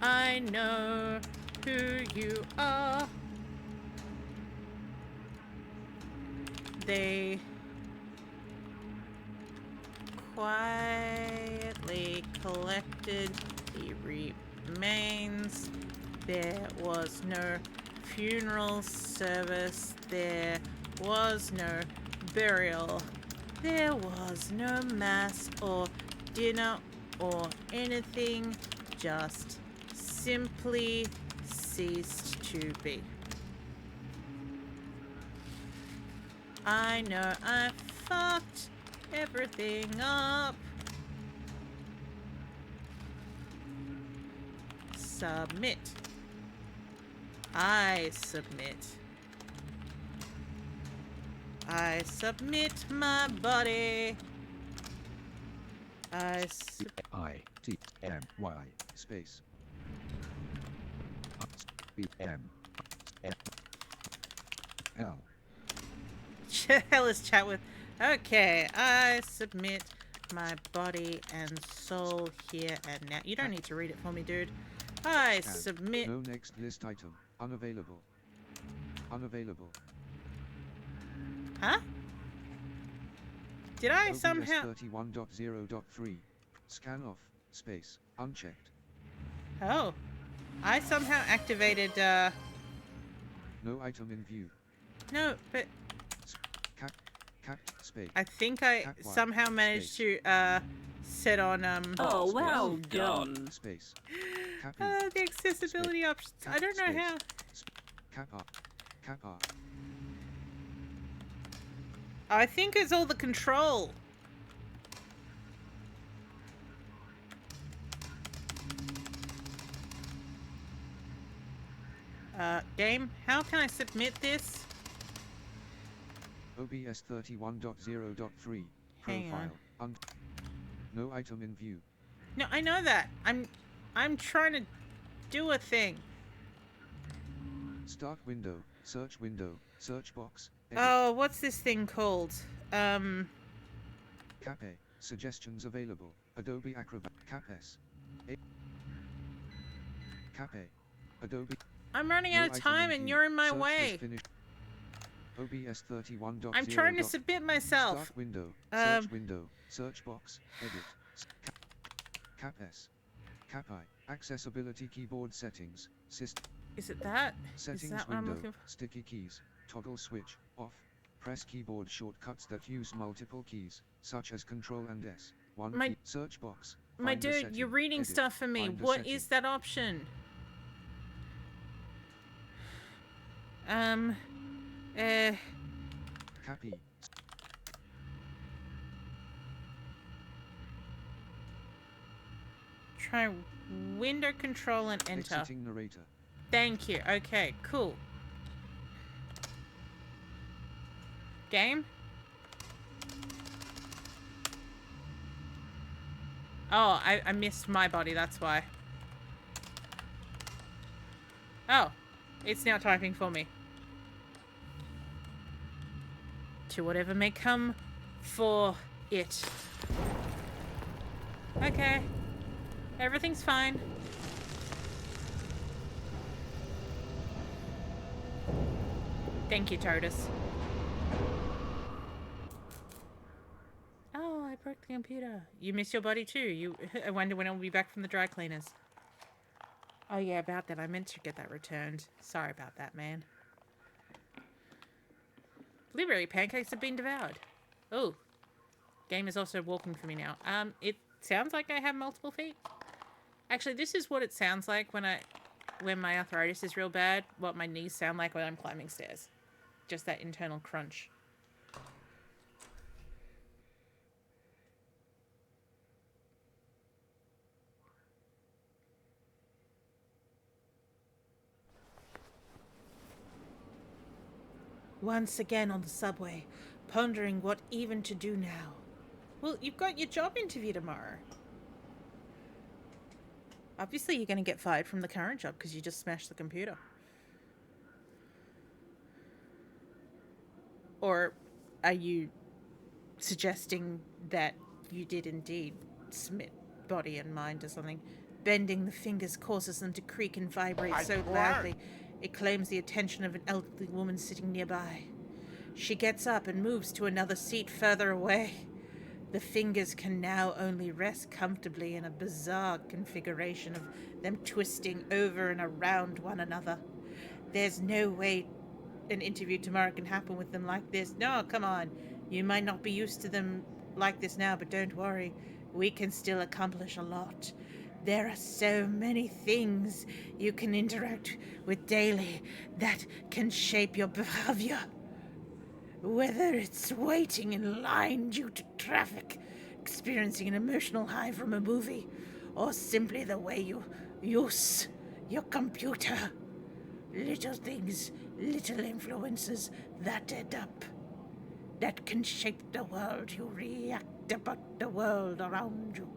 I know who you are. They quietly collected the remains. There was no funeral service. There was no burial. There was no mass or dinner or anything. Just simply ceased to be. I know I fucked everything up. Submit. I submit. I submit my body.
I-T-M-Y space B-M-L.
Hell is chat with. Okay, I submit my body and soul here and now. You don't need to read it for me, dude. I
And
submit.
No next list item. Unavailable. Unavailable.
Huh? Did I
OBS
somehow?
31.0.3. Scan off. Space. Unchecked.
Oh, I somehow activated.
No item in view.
No, but
Cat space.
I think I
Cat Y,
somehow managed to set on
Oh,
Space.
well done.
Space. Cappy.
the accessibility options. I don't know how.
Kappa. Kappa.
I think it's all the control. Game, how can I submit this?
OBS 31.0.3.
Hang on.
Profile. No item in view.
No, I know that. I'm trying to do a thing.
Start window. Search window. Search box. Edit.
Oh, what's this thing called?
Cape. Suggestions available. Adobe Acrobat. Capes. Cape. Adobe.
I'm running out
No
of
item
time
in
and
view.
you're in my
Search list
way.
finished. OBS 31.0.
I'm trying to submit myself.
Start window.
Um,
Search window. Search box. Edit. Capes. Capi. Accessibility keyboard settings. System.
Is it that?
Settings
Is that what I'm
window.
looking for?
Sticky keys. Toggle switch. Off. Press keyboard shortcuts that use multiple keys, such as Control and S. One
My-
key. Search box.
My
Find a
dude,
setting.
you're reading
Edit.
stuff for me.
Find a
What
setting.
is that option?
Cappy.
Try window control and enter.
Exiting narrator.
Thank you. Okay, cool. Game? Oh, I missed my body, that's why. Oh, it's now typing for me. To whatever may come for it. Okay. Everything's fine. Thank you, TARDIS. Oh, I broke the computer. You miss your body too. I wonder when I'll be back from the dry cleaners. Oh yeah, about that. I meant to get that returned. Sorry about that, man. Blueberry pancakes have been devoured. Oh, game is also walking for me now. It sounds like I have multiple feet. Actually, this is what it sounds like when my arthritis is real bad. What my knees sound like when I'm climbing stairs. Just that internal crunch. Once again on the subway, pondering what even to do now. Well, you've got your job interview tomorrow. Obviously, you're going to get fired from the current job because you just smashed the computer. Or are you suggesting that you did indeed submit body and mind to something? Bending the fingers causes them to creak and vibrate
I
so
swear.
loudly it claims the attention of an elderly woman sitting nearby. She gets up and moves to another seat further away. The fingers can now only rest comfortably in a bizarre configuration of them twisting over and around one another. There's no way an interview tomorrow can happen with them like this. No, come on. You might not be used to them like this now, but don't worry. We can still accomplish a lot. There are so many things you can interact with daily that can shape your behavior. Whether it's waiting in line due to traffic, experiencing an emotional high from a movie, or simply the way you use your computer. Little things, little influences that add up, that can shape the world you react about the world around you.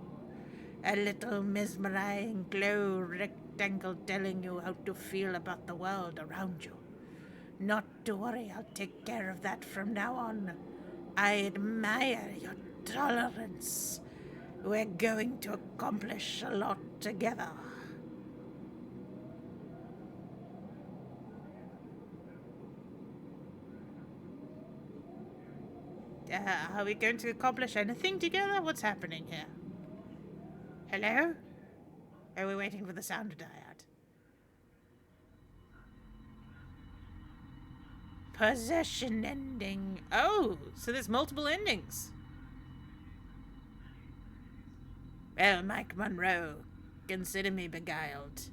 A little mesmerizing glow rectangle telling you how to feel about the world around you. Not to worry, I'll take care of that from now on. I admire your tolerance. We're going to accomplish a lot together. Are we going to accomplish anything together? What's happening here? Hello? Are we waiting for the sound to die out? Possession ending. Oh, so there's multiple endings. Well, Mike Monroe, consider me beguiled.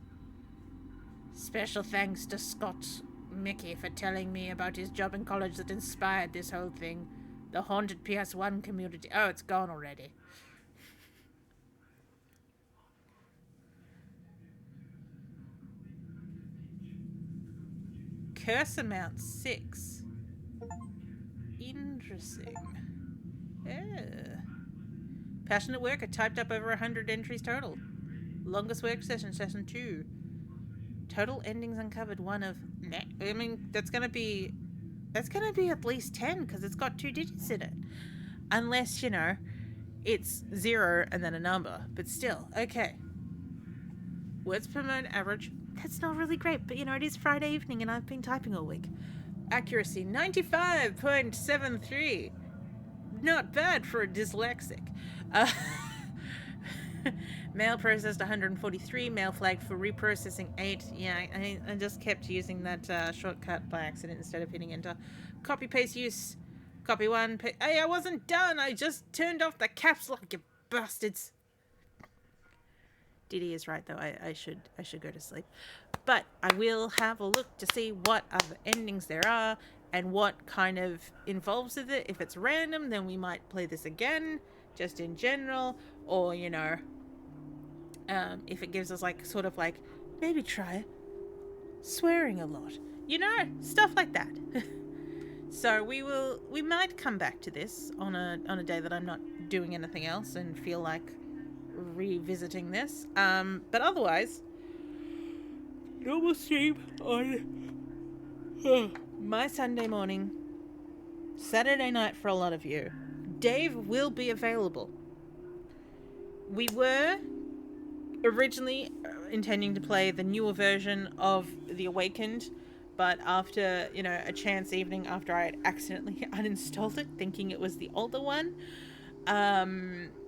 Special thanks to Scott Mickey for telling me about his job in college that inspired this whole thing. The haunted PS1 community. Oh, it's gone already. Curse amount 6. Interesting. Passionate worker typed up over 100 entries total. Longest work session, session 2. Total endings uncovered, 1 of... I mean, that's gonna be at least 10, because it's got 2 digits in it. Unless, it's 0 and then a number. But still, okay. Words per minute average. That's not really great, but it is Friday evening and I've been typing all week. Accuracy, 95.73. Not bad for a dyslexic. Mail processed 143, mail flagged for reprocessing 8. Yeah, I just kept using that shortcut by accident instead of hitting enter. Copy paste use. Copy 1. Hey, I wasn't done. I just turned off the caps lock, you bastards. Didi is right though. I should go to sleep. But I will have a look to see what other endings there are and what kind of involves with it. If it's random, then we might play this again, just in general, or if it gives us sort of maybe try swearing a lot, stuff like that. So we might come back to this on a day that I'm not doing anything else and feel like revisiting this. But otherwise, normal stream on my Sunday morning, Saturday night for a lot of you. Dave will be available. We were originally intending to play the newer version of The Awakened, but after, you know, a chance evening after I had accidentally uninstalled it, thinking it was the older one,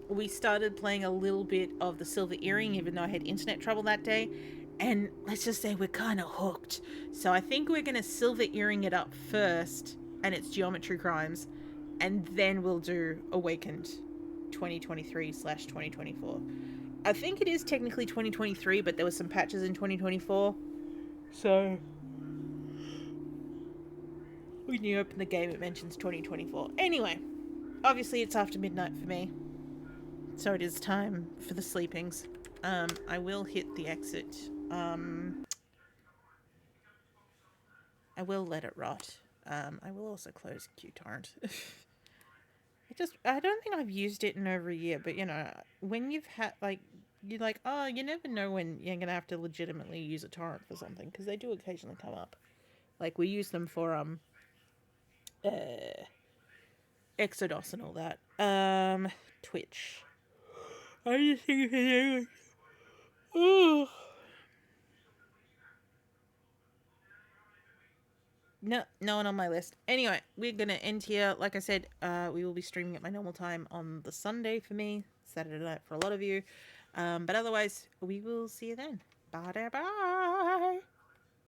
we started playing a little bit of the Silver Earring, even though I had internet trouble that day. And let's just say we're kind of hooked. So I think we're going to Silver Earring it up first, and it's Geometry Crimes, and then we'll do Awakened 2023/2024. I think it is technically 2023, but there was some patches in 2024. So when you open the game, it mentions 2024. Anyway, obviously it's after midnight for me, so it is time for the sleepings. I will hit the exit. I will let it rot. I will also close QTorrent. I don't think I've used it in over a year, but you know, when you've had, like, you're like, oh, you never know when you're gonna have to legitimately use a torrent for something, because they do occasionally come up. Like, we use them for, Exodus and all that. Twitch. I just think it's, oh. No, no one on my list. Anyway, we're gonna end here. Like I said, we will be streaming at my normal time on the Sunday for me, Saturday night for a lot of you. But otherwise, we will see you then. Bye bye.